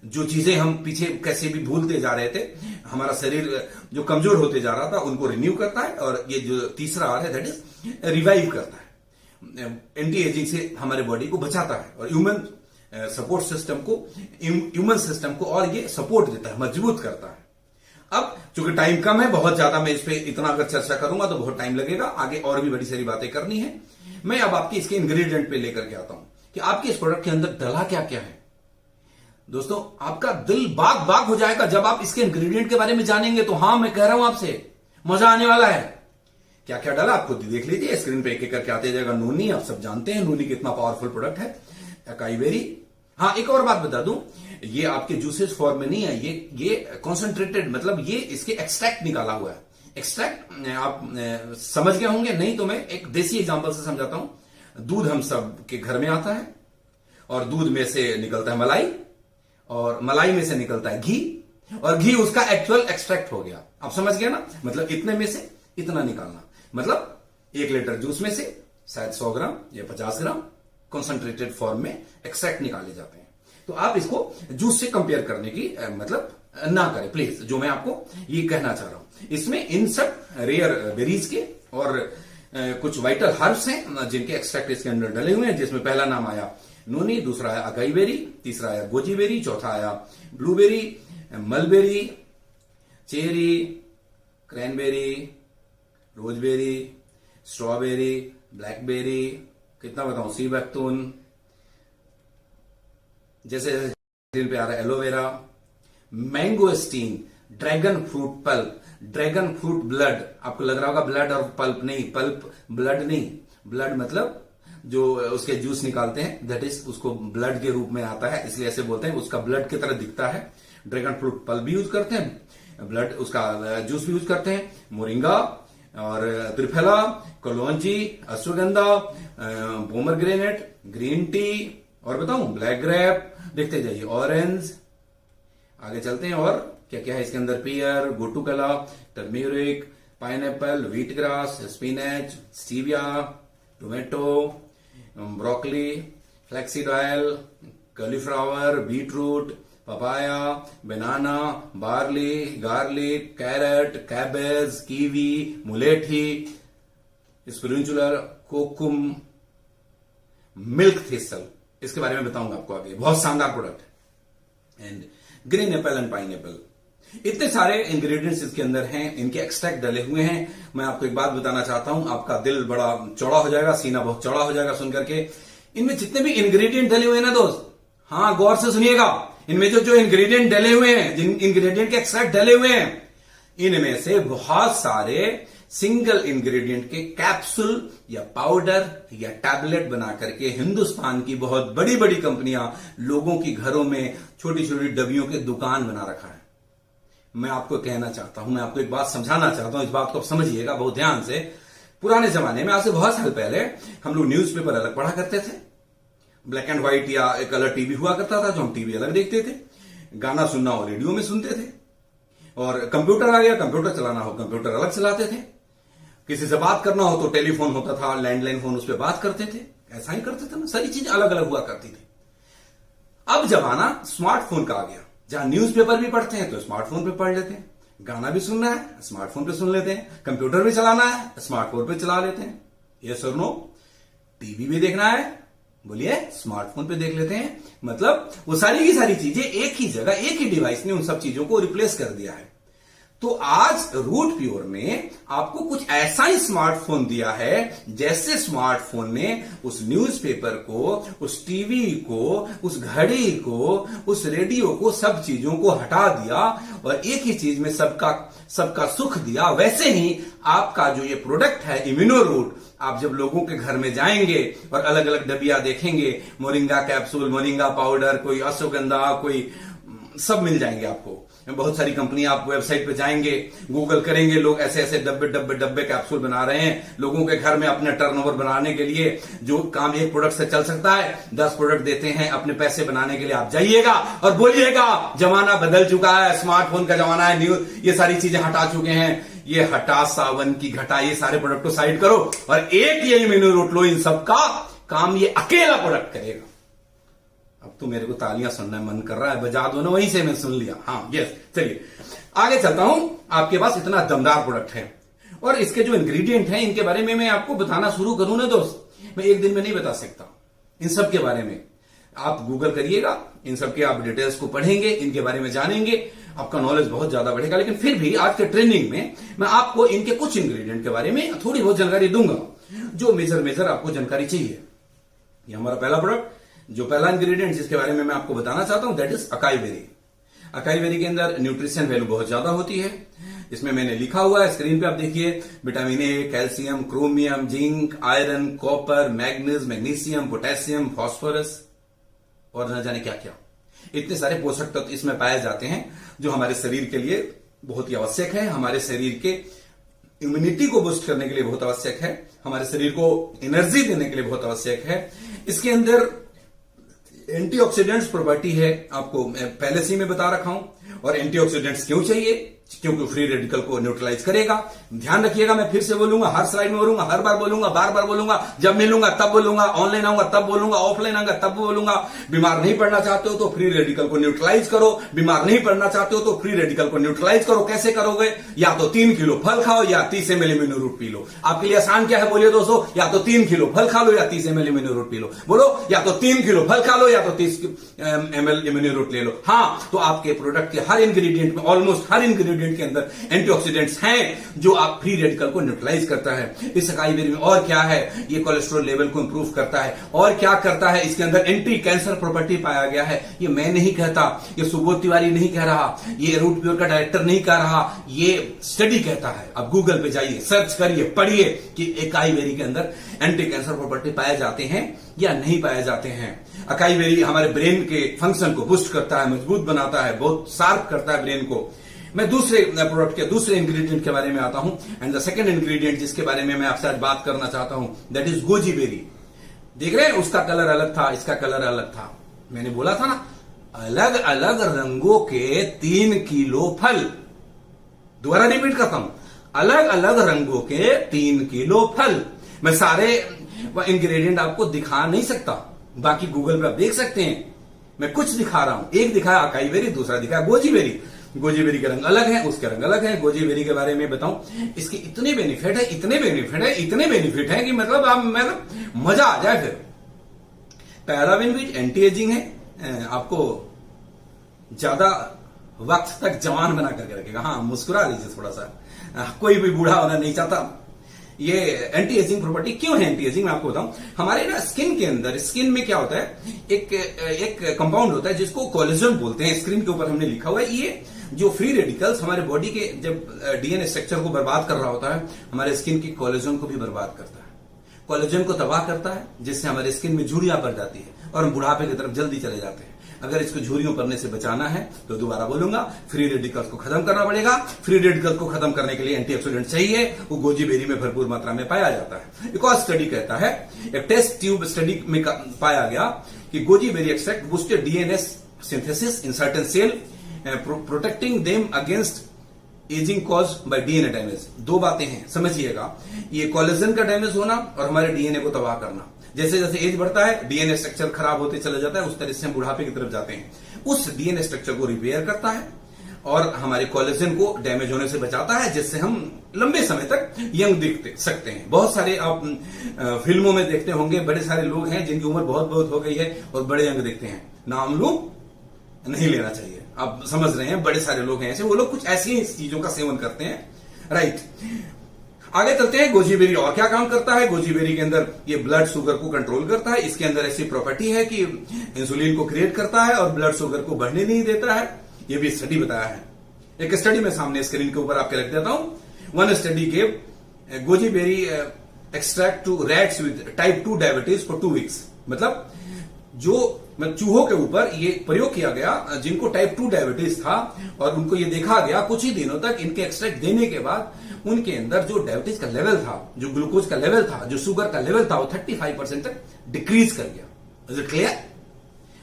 जो चीजें हम पीछे कैसे भी भूलते जा रहे थे, हमारा शरीर जो कमजोर होते जा रहा था, उनको रिन्यू करता है। और ये जो तीसरा R है, दैट इज रिवाइव करता है, एंटी एजिंग से हमारे बॉडी को बचाता है, और ह्यूमन सपोर्ट सिस्टम को, ह्यूमन सिस्टम को और ये सपोर्ट देता है, मजबूत करता है। अब चूंकि टाइम कम है, बहुत ज्यादा मैं इस पे इतना अगर चर्चा करूंगा तो बहुत टाइम लगेगा, आगे और भी बड़ी सारी बातें करनी है। मैं अब आपके इसके इंग्रेडिएंट पे लेकर के आता हूं कि आपके इस प्रोडक्ट के अंदर डला क्या क्या है। दोस्तों, आपका दिल बाग बाग हो जाएगा जब आप इसके इंग्रेडिएंट के बारे में जानेंगे। तो हां, मैं कह रहा हूं आपसे, मजा आने वाला है। क्या क्या डाला आप खुद देख लीजिए, स्क्रीन पे एक एक करके आते जाएगा। नोनी, आप सब जानते हैं नोनी कितना पावरफुल प्रोडक्ट है। Acai berry. हाँ, एक और बात बता दूं, ये आपके जूसेस फॉर्म में नहीं है, ये कॉन्सेंट्रेटेड, मतलब ये इसके एक्सट्रैक्ट निकाला हुआ है। एक्सट्रैक्ट आप समझ गए होंगे, नहीं तो मैं एक देसी एग्जांपल से समझाता हूं। दूध हम सब के घर में आता है, और दूध में से निकलता है मलाई, और मलाई में से निकलता है घी, और घी उसका एक्चुअल एक्सट्रैक्ट हो गया। आप समझ गए ना? मतलब इतने में से इतना निकालना, मतलब 1 लीटर जूस में से शायद 100 ग्राम या 50 ग्राम कॉन्सेंट्रेटेड फॉर्म में एक्सट्रैक्ट निकाले जाते हैं। तो आप इसको जूस से कंपेयर करने की मतलब ना करें प्लीज, जो मैं आपको ये कहना चाह रहा हूं। इसमें इन सब रेयर बेरीज के और कुछ वाइटल हर्ब्स हैं जिनके एक्सट्रैक्ट इसके अंदर डले हुए हैं, जिसमें पहला नाम आया नोनी, दूसरा आया अकाई बेरी, तीसरा आया गोजी बेरी, चौथा आया blueberry, mulberry, cherry, cranberry, raspberry, strawberry, blackberry, कितना बताऊं, सी बैक्टून, जैसे स्क्रीन पे आ रहा है aloe vera, mangosteen, dragon fruit pulp, dragon fruit blood. आपको लग रहा होगा ब्लड और पल्प नहीं, पल्प ब्लड नहीं, ब्लड मतलब जो उसके जूस निकालते हैं, दैट इज उसको ब्लड के रूप में आता है, इसलिए ऐसे बोलते हैं, उसका ब्लड की तरह दिखता है। ड्रैगन फ्रूट पल्प भी यूज करते हैं, ब्लड उसका जूस भी यूज करते हैं। मोरिंगा और त्रिफला, कलौंजी, अश्वगंधा, पोमरग्रेनेट, ग्रीन टी, और बताऊं ब्लैक ग्रेप, देखते जाइए, ऑरेंज, आगे चलते हैं और क्या क्या है इसके अंदर, pear, gotu kola, turmeric, pineapple, wheat grass, spinach, stevia, tomato, broccoli, flaxseed oil, cauliflower, beetroot, papaya, banana, barley, garlic, carrot, cabbage, kiwi, मुलेठी, स्पिरुचुलर, कोकुम, मिल्क थिसल, इसके बारे में बताऊंगा आपको आगे, बहुत शानदार प्रोडक्ट है। And green Apple and pineapple, इतने सारे इंग्रेडिएंट्स इसके अंदर हैं, इनके एक्सट्रैक्ट डले हुए हैं। मैं आपको एक बात बताना चाहता हूं, आपका दिल बड़ा चौड़ा हो जाएगा, सीना बहुत चौड़ा हो जाएगा सुन करके। इनमें जितने भी इंग्रेडिएंट डले हुए हैं ना दोस्त, हाँ गौर से सुनिएगा, इनमें जो इंग्रेडिएंट डले हुए हैं, जिन इंग्रेडिएंट के एक्सट्रैक्ट डले हुए हैं, इनमें से बहुत सारे सिंगल इंग्रेडिएंट के कैप्सूल या पाउडर या टैबलेट बना करके हिंदुस्तान की बहुत बड़ी बड़ी कंपनियां लोगों की घरों में छोटी छोटी डब्बियों के दुकान बना रखा है। मैं आपको कहना चाहता हूं, मैं आपको एक बात समझाना चाहता हूं, इस बात को आप समझिएगा बहुत ध्यान से। पुराने जमाने में, आज से बहुत साल पहले, हम लोग न्यूज़पेपर अलग पढ़ा करते थे, ब्लैक एंड व्हाइट या कलर टीवी हुआ करता था, जो हम टीवी अलग देखते थे, गाना सुनना हो रेडियो में सुनते थे, और कंप्यूटर आ गया, कंप्यूटर चलाना हो कंप्यूटर अलग चलाते थे, किसी से बात करना हो तो टेलीफोन होता था, लैंडलाइन फोन, उस पर बात करते थे, ऐसा ही करते थे ना, सारी चीज अलग अलग हुआ करती थी। अब जमाना स्मार्टफोन का आ गया, जहां न्यूज़पेपर भी पढ़ते हैं तो स्मार्टफोन पे पढ़ लेते हैं, गाना भी सुनना है स्मार्टफोन पे सुन लेते हैं, कंप्यूटर भी चलाना है स्मार्टफोन पे चला लेते हैं, यस और नो, टीवी भी देखना है, बोलिए स्मार्टफोन पे देख लेते हैं। मतलब वो सारी की सारी चीजें एक ही जगह, एक ही डिवाइस ने उन सब चीजों को रिप्लेस कर दिया है। तो आज रूट प्योर ने आपको कुछ ऐसा ही स्मार्टफोन दिया है, जैसे स्मार्टफोन ने उस न्यूज़पेपर को, उस टीवी को, उस घड़ी को, उस रेडियो को, सब चीजों को हटा दिया और एक ही चीज में सबका सुख दिया। वैसे ही आपका जो ये प्रोडक्ट है इम्यूनो रूट, आप जब लोगों के घर में जाएंगे और अलग अलग डबिया देखेंगे, मोरिंगा कैप्सूल, मोरिंगा पाउडर, कोई अश्वगंधा, कोई सब मिल जाएंगे आपको। बहुत सारी कंपनियां, आप वेबसाइट पे जाएंगे, गूगल करेंगे, लोग ऐसे ऐसे डब्बे कैप्सूल बना रहे हैं लोगों के घर में अपने टर्नओवर बनाने के लिए। जो काम एक प्रोडक्ट से चल सकता है, 10 प्रोडक्ट देते हैं अपने पैसे बनाने के लिए। आप जाइएगा और बोलिएगा जमाना बदल चुका है, स्मार्टफोन का जमाना है, ये सारी चीजें हटा चुके हैं, ये हटा सावन की घटा, ये सारे प्रोडक्ट को साइड करो और एक ये इम्यूनो रूट लो, इन सबका काम ये अकेला प्रोडक्ट करेगा। अब तो मेरे को तालियां सुनना मन कर रहा है, बजा दो ना, वहीं से मैं सुन लिया। हाँ यस, चलिए आगे चलता हूं। आपके पास इतना दमदार प्रोडक्ट है और इसके जो इंग्रेडिएंट हैं, इनके बारे में मैं आपको बताना शुरू करूं ना दोस्त, मैं एक दिन में नहीं बता सकता। इन सब के बारे में आप गूगल करिएगा, इन सब के आप डिटेल्स को पढ़ेंगे, इनके बारे में जानेंगे, आपका नॉलेज बहुत ज्यादा बढ़ेगा। लेकिन फिर भी आज के ट्रेनिंग में मैं आपको इनके कुछ इंग्रेडिएंट के बारे में थोड़ी बहुत जानकारी दूंगा, जो मेजर आपको जानकारी चाहिए। ये हमारा पहला प्रोडक्ट, जो पहला इंग्रेडिएंट जिसके बारे में मैं आपको बताना चाहता हूं, that is acai berry. Acai berry के अंदर न्यूट्रिशन वैल्यू बहुत ज्यादा होती है। इसमें मैंने लिखा हुआ है, स्क्रीन पे आप देखिए, vitamin A, calcium, chromium, zinc, iron, copper, manganese, magnesium, potassium, phosphorus और न जाने क्या क्या, इतने सारे पोषक तत्व इसमें पाए जाते हैं, जो हमारे शरीर के लिए बहुत ही आवश्यक है, हमारे शरीर के इम्यूनिटी को बूस्ट करने के लिए बहुत आवश्यक है, हमारे शरीर को एनर्जी देने के लिए बहुत आवश्यक है। इसके अंदर एंटीऑक्सीडेंट्स प्रॉपर्टी है, आपको पहले से ही मैं बता रखा हूं। और एंटीऑक्सीडेंट्स क्यों चाहिए? क्योंकि फ्री रेडिकल को न्यूट्रलाइज करेगा। ध्यान रखिएगा, मैं फिर से बोलूंगा, हर स्लाइड में बोलूंगा, हर बार बोलूंगा, बार बार बोलूंगा, जब मिलूंगा तब बोलूंगा, ऑनलाइन आऊंगा तब बोलूंगा, ऑफलाइन आऊंगा तब बोलूंगा। बीमार नहीं पड़ना चाहते हो तो फ्री रेडिकल को न्यूट्रलाइज करो, बीमार नहीं पड़ना चाहते हो तो फ्री रेडिकल को न्यूट्रलाइज करो। कैसे करोगे? या तो 3 किलो फल खाओ या 30 ml immuno root P low. आपके लिए आसान क्या है बोलिए दोस्तों? या तो 3 किलो फल खा लो या 30 ml immuno root P low. बोलो, या तो 3 किलो फल खा लो या तो 30 ml इम्यूनो रूट ले लो। हाँ, तो आपके प्रोडक्ट के हर इंग्रेडिएंट में, ऑलमोस्ट हर इंग्रेडिएंट इंग्रेडिएंट के अंदर एंटीऑक्सीडेंट्स हैं जो आप फ्री रेडिकल को न्यूट्रलाइज करता है। इस अकाई बेरी में और क्या है, ये कोलेस्ट्रॉल लेवल को इंप्रूव करता है। और क्या करता है, इसके अंदर एंटी कैंसर प्रॉपर्टी पाया गया है। ये मैं नहीं कहता, ये सुबोध तिवारी नहीं कह रहा, ये रूट प्योर का डायरेक्टर नहीं कह रहा, ये स्टडी कहता है। अब गूगल पे जाइए, सर्च करिए, पढ़िए कि अकाई बेरी के अंदर एंटी कैंसर प्रॉपर्टी पाए जाते हैं या नहीं पाए जाते हैं। अकाई बेरी हमारे ब्रेन के फंक्शन को बूस्ट करता है, मजबूत बनाता है, बहुत शार्प करता है ब्रेन को। मैं दूसरे प्रोडक्ट के दूसरे इंग्रेडिएंट के बारे में आता हूं, एंड द सेकंड इंग्रेडिएंट जिसके बारे में मैं आपसे आज बात करना चाहता हूं, दैट इज गोजी बेरी। देख रहे हैं, उसका कलर अलग था, इसका कलर अलग था। मैंने बोला था ना, अलग अलग रंगों के 3 किलो फल। दोबारा रिपीट करता हूं, अलग अलग रंगों के 3 किलो फल। मैं सारे इंग्रेडिएंट आपको दिखा नहीं सकता, बाकी गूगल पे आप देख सकते हैं। मैं कुछ दिखा रहा हूं, एक दिखाया अकाई बेरी, दूसरा दिखाया गोजी बेरी। गोजी बेरी के रंग अलग है, उसके रंग अलग है। गोजी बेरी के बारे में बताऊं, इसके इतने बेनिफिट है, इतने बेनिफिट है, इतने बेनिफिट है कि मतलब आप मजा आ जाए। फिर पैराबिन भी एंटी एजिंग है, आपको ज्यादा वक्त तक जवान बना करके रखेगा। हाँ, मुस्कुरा लीजिए थोड़ा सा, कोई भी बूढ़ा होना नहीं चाहता। ये एंटी एजिंग प्रॉपर्टी क्यों है एंटी एजिंग, मैं आपको बताऊं। हमारे ना स्किन के अंदर, स्किन में क्या होता है, एक कंपाउंड होता है जिसको कोलेजन बोलते हैं। स्क्रीन के ऊपर हमने लिखा हुआ है। ये जो फ्री रेडिकल्स हमारे बॉडी के जब डीएनए स्ट्रक्चर को बर्बाद कर रहा होता है, हमारे स्किन की कोलेजन को भी बर्बाद करता है। कोलेजन को तबाह करता है, जिससे हमारे स्किन में झुर्रियां पड़ जाती है और हम बुढ़ापे की तरफ जल्दी चले जाते हैं। अगर इसको झुर्रियों पड़ने से बचाना है तो दोबारा बोलूंगा, फ्री रेडिकल्स को खत्म करना पड़ेगा। फ्री रेडिकल्स को खत्म करने के लिए एंटीऑक्सीडेंट चाहिए, वो गोजी बेरी में भरपूर मात्रा में पाया जाता है। एक और स्टडी कहता है, एक टेस्ट ट्यूब स्टडी में पाया गया कि goji berry extract boosted DNA synthesis in certain cell, protecting them against aging cause by DNA damage. दो बातें हैं, समझिएगा। ये कोलेजन का डैमेज होना और हमारे डीएनए को तबाह करना। जैसे जैसे एज बढ़ता है, डीएनए स्ट्रक्चर खराब होते चला जाता है, उस तरह से हम बुढ़ापे की तरफ जाते हैं। उस डीएनए स्ट्रक्चर को रिपेयर करता है और हमारे कोलेजन को डैमेज होने से बचाता है, जिससे हम लंबे समय तक यंग दिख सकते हैं। बहुत सारे आप फिल्मों में देखते होंगे, बड़े सारे लोग हैं जिनकी उम्र बहुत बहुत हो गई है और बड़े यंग दिखते हैं। नाम लो नहीं लेना चाहिए, आप समझ रहे हैं, बड़े सारे लोग हैं ऐसे, वो लोग कुछ ऐसी ही चीजों का सेवन करते हैं, राइट। आगे चलते हैं, गोजी बेरी और क्या काम करता है। गोजी बेरी के अंदर ये ब्लड शुगर को कंट्रोल करता है। इसके अंदर ऐसी प्रॉपर्टी है कि इंसुलिन को क्रिएट करता है और ब्लड शुगर को बढ़ने नहीं देता है। ये भी स्टडी बताया है। एक स्टडी में सामने स्क्रीन के ऊपर आपके रख देता हूं। वन स्टडी के goji berry extract to rats with type 2 diabetes for 2 weeks. मतलब जो चूहों के ऊपर ये प्रयोग किया गया जिनको टाइप 2 डायबिटीज था, और उनको ये देखा गया कुछ ही दिनों तक इनके एक्सट्रैक्ट देने के बाद उनके अंदर जो डायबिटीज का लेवल था, जो ग्लूकोज का लेवल था, जो शुगर का लेवल था, वो 35% तक डिक्रीज कर गया। Is it clear?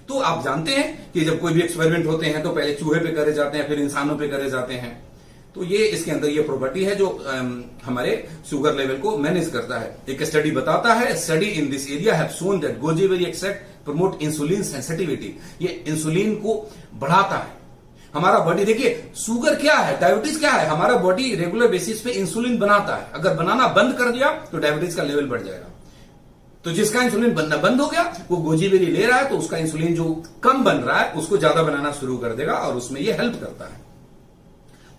तो आप जानते हैं कि जब कोई भी एक्सपेरिमेंट होते हैं तो पहले चूहे पे करे जाते हैं, फिर इंसानों पे करे जाते हैं। तो ये इसके अंदर ये प्रॉपर्टी है जो हमारे शुगर लेवल को मैनेज करता है। एक स्टडी बताता है, study in this area have shown that goji berry extract promote insulin sensitivity. ये इंसुलिन को बढ़ाता है। हमारा बॉडी, देखिए शुगर क्या है, डायबिटीज क्या है, हमारा बॉडी रेगुलर बेसिस पे इंसुलिन बनाता है। अगर बनाना बंद कर दिया तो डायबिटीज का लेवल बढ़ जाएगा। तो जिसका इंसुलिन बनना बंद हो गया, वो गोजी बेरी ले रहा है तो उसका इंसुलिन जो कम बन रहा है उसको ज्यादा बनाना शुरू कर देगा और उसमें ये हेल्प करता है।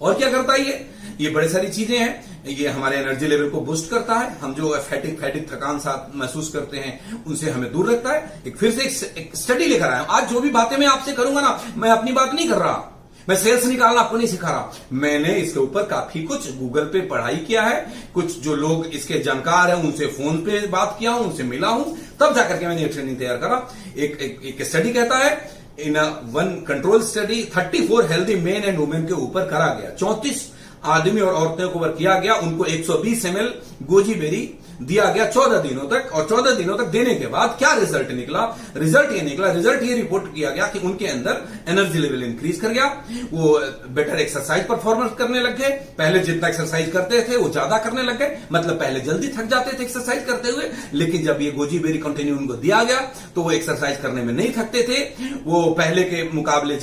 और क्या करता है ये बड़ी सारी चीजें हैं। ये हमारे एनर्जी लेवल को बूस्ट करता है। हम जो फैटिक थकान साथ महसूस करते हैं उनसे हमें दूर रखता है। एक फिर से एक स्टडी लेकर आया हूं। आज जो भी बातें मैं आपसे करूंगा ना, मैं अपनी बात नहीं कर रहा, मैं सेल्स निकालना आपको नहीं सिखा रहा। मैंने इसके ऊपर काफी कुछ गूगल पे पढ़ाई किया है, कुछ जो लोग इसके जानकार हैं उनसे फोन पे बात किया हूं, उनसे मिला हूं, तब जाकर के मैंने ये ट्रेनिंग तैयार करा। एक स्टडी कहता है, in one control study 34 healthy main and women के ऊपर करा गया। 34 आदमी और औरतों के ऊपर किया गया। उनको 120 ml गोजी बेरी दिया गया 14 दिनों तक, और 14 दिनों तक देने के बाद क्या रिजल्ट निकला? रिजल्ट ये रिपोर्ट किया गया कि उनके अंदर एनर्जी लेवल इंक्रीज कर गया, वो बेटर एक्सरसाइज परफॉर्मेंस करने लग गए। पहले जितना एक्सरसाइज करते थे वो ज्यादा करने लग गए, मतलब पहले जल्दी थक जाते थे एक्सरसाइज करते हुए, लेकिन जब ये गोजी बेरी कंटिन्यू उनको दिया गया तो वो एक्सरसाइज करने में नहीं थकते थे। वो पहले के मुकाबले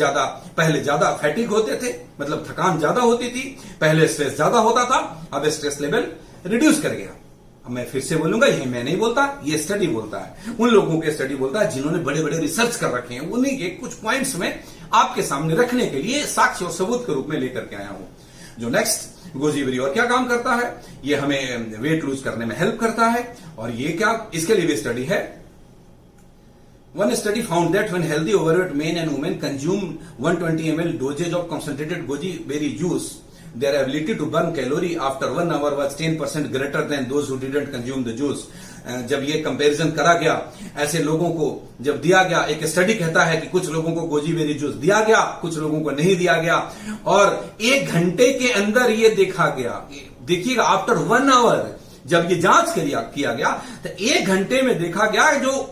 पहले ज्यादा फैटिक होते थे, मतलब थकान ज्यादा होती थी, पहले स्ट्रेस ज्यादा होता था, अब स्ट्रेस लेवल रिड्यूस कर गया। मैं फिर से बोलूंगा, ये मैं नहीं बोलता, ये स्टडी बोलता है, उन लोगों के स्टडी बोलता है जिन्होंने बड़े बड़े रिसर्च कर रखे हैं। उन्हीं के कुछ पॉइंट्स में आपके सामने रखने के लिए साक्ष्य और सबूत के रूप में लेकर के आया हूं। जो नेक्स्ट गोजीबेरी और क्या काम करता है, ये हमें वेट लूज करने में हेल्प करता है। और ये क्या, इसके लिए भी स्टडी है। One study found that when healthy overweight men and women consume 120 ml dosage of concentrated goji berry juice, their ability to burn calorie after 1 hour was 10% greater than those who didn't consume the juice. जब ये comparison करा गया, ऐसे लोगों को जब दिया गया, एक स्टडी कहता है कि कुछ लोगों को गोजी बेरी जूस दिया गया, कुछ लोगों को नहीं दिया गया, और 1 घंटे के अंदर ये देखा गया, देखिएगा आफ्टर 1 आवर जब ये जांच किया गया तो 1 घंटे में देखा गया जो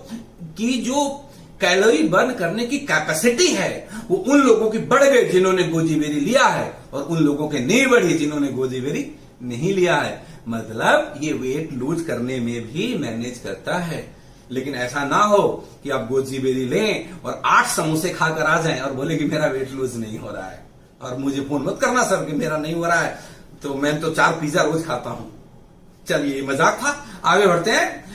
कैलोरी बर्न करने की कैपेसिटी है वो उन लोगों की बढ़ गई जिन्होंने गोजी बेरी लिया है, और उन लोगों के नहीं बढ़ी जिन्होंने गोजी बेरी नहीं लिया है। मतलब ये वेट लूज करने में भी मैनेज करता है। लेकिन ऐसा ना हो कि आप गोजी बेरी लें और 8 समोसे खाकर आ जाएं और बोले कि मेरा वेट लूज नहीं हो रहा है, और मुझे फोन मत करना सर कि मेरा नहीं हो रहा है, तो मैं तो 4 पिज्जा रोज खाता हूं। चलिए, मजाक था, आगे बढ़ते हैं।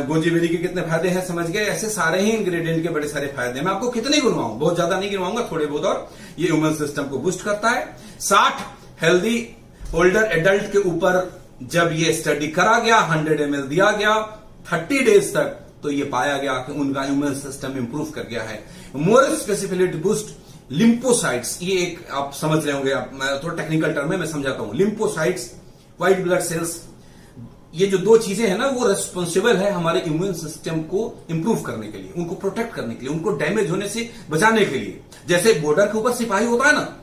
गोजी बेरी के कितने फायदे हैं समझ गए। ऐसे सारे ही इंग्रेडिएंट के बड़े सारे फायदे, मैं आपको कितने गिनवाऊं, बहुत ज्यादा नहीं गिनवाऊंगा, थोड़े बहुत। और ये इम्यून सिस्टम को बूस्ट करता है। 60 हेल्दी ओल्डर एडल्ट के ऊपर जब ये स्टडी करा गया, 100 ml दिया गया 30 डेज तक, तो ये पाया गया कि उनका इम्यून सिस्टम इंप्रूव कर गया है। मोर स्पेसिफिकली बूस्ट लिम्फोसाइट्स, ये एक आप समझ रहे होंगे, मैं थोड़ा टेक्निकल टर्म में मैं समझाता हूं। लिम्फोसाइट्स, व्हाइट ब्लड सेल्स, ये जो 2 चीजें हैं ना, वो रेस्पॉन्सिबल है हमारे इम्यून सिस्टम को इंप्रूव करने के लिए, उनको प्रोटेक्ट करने के लिए, उनको डैमेज होने से बचाने के लिए। जैसे बॉर्डर के ऊपर सिपाही होता है ना,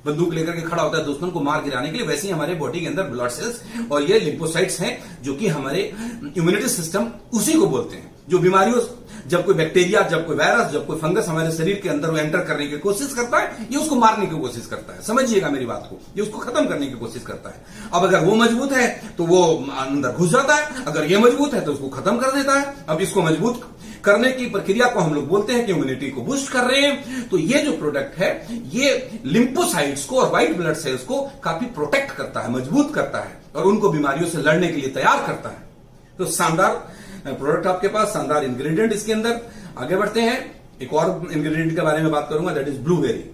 बंदूक लेकर के खड़ा होता है दुश्मन को मार गिराने के लिए, वैसे ही हमारे बॉडी के अंदर ब्लड सेल्स और ये लिम्फोसाइट्स हैं जो कि हमारे इम्यूनिटी सिस्टम उसी को बोलते हैं, जो बीमारियों, जब कोई बैक्टीरिया, जब कोई वायरस, जब कोई फंगस हमारे शरीर के अंदर वो एंटर करने की कोशिश करता है, ये उसको मारने की कोशिश करता है। समझिएगा मेरी बात को, ये उसको खत्म करने की कोशिश करता है। अब अगर वो मजबूत है तो वो अंदर घुस जाता है, अगर ये मजबूत है तो उसको खत्म कर देता है। अब इसको मजबूत करने की प्रक्रिया को हम लोग बोलते हैं कि इम्यूनिटी को बूस्ट कर रहे हैं। तो ये जो प्रोडक्ट है, ये लिम्फोसाइट्स को और व्हाइट ब्लड सेल्स को काफी प्रोटेक्ट करता है, मजबूत करता है, और उनको बीमारियों से लड़ने के लिए तैयार करता है। तो शानदार प्रोडक्ट आपके पास, शानदार इंग्रेडिएंट इसके अंदर। आगे बढ़ते हैं, एक और इंग्रेडिएंट के बारे में बात करूंगा, दैट इज ब्लूबेरी।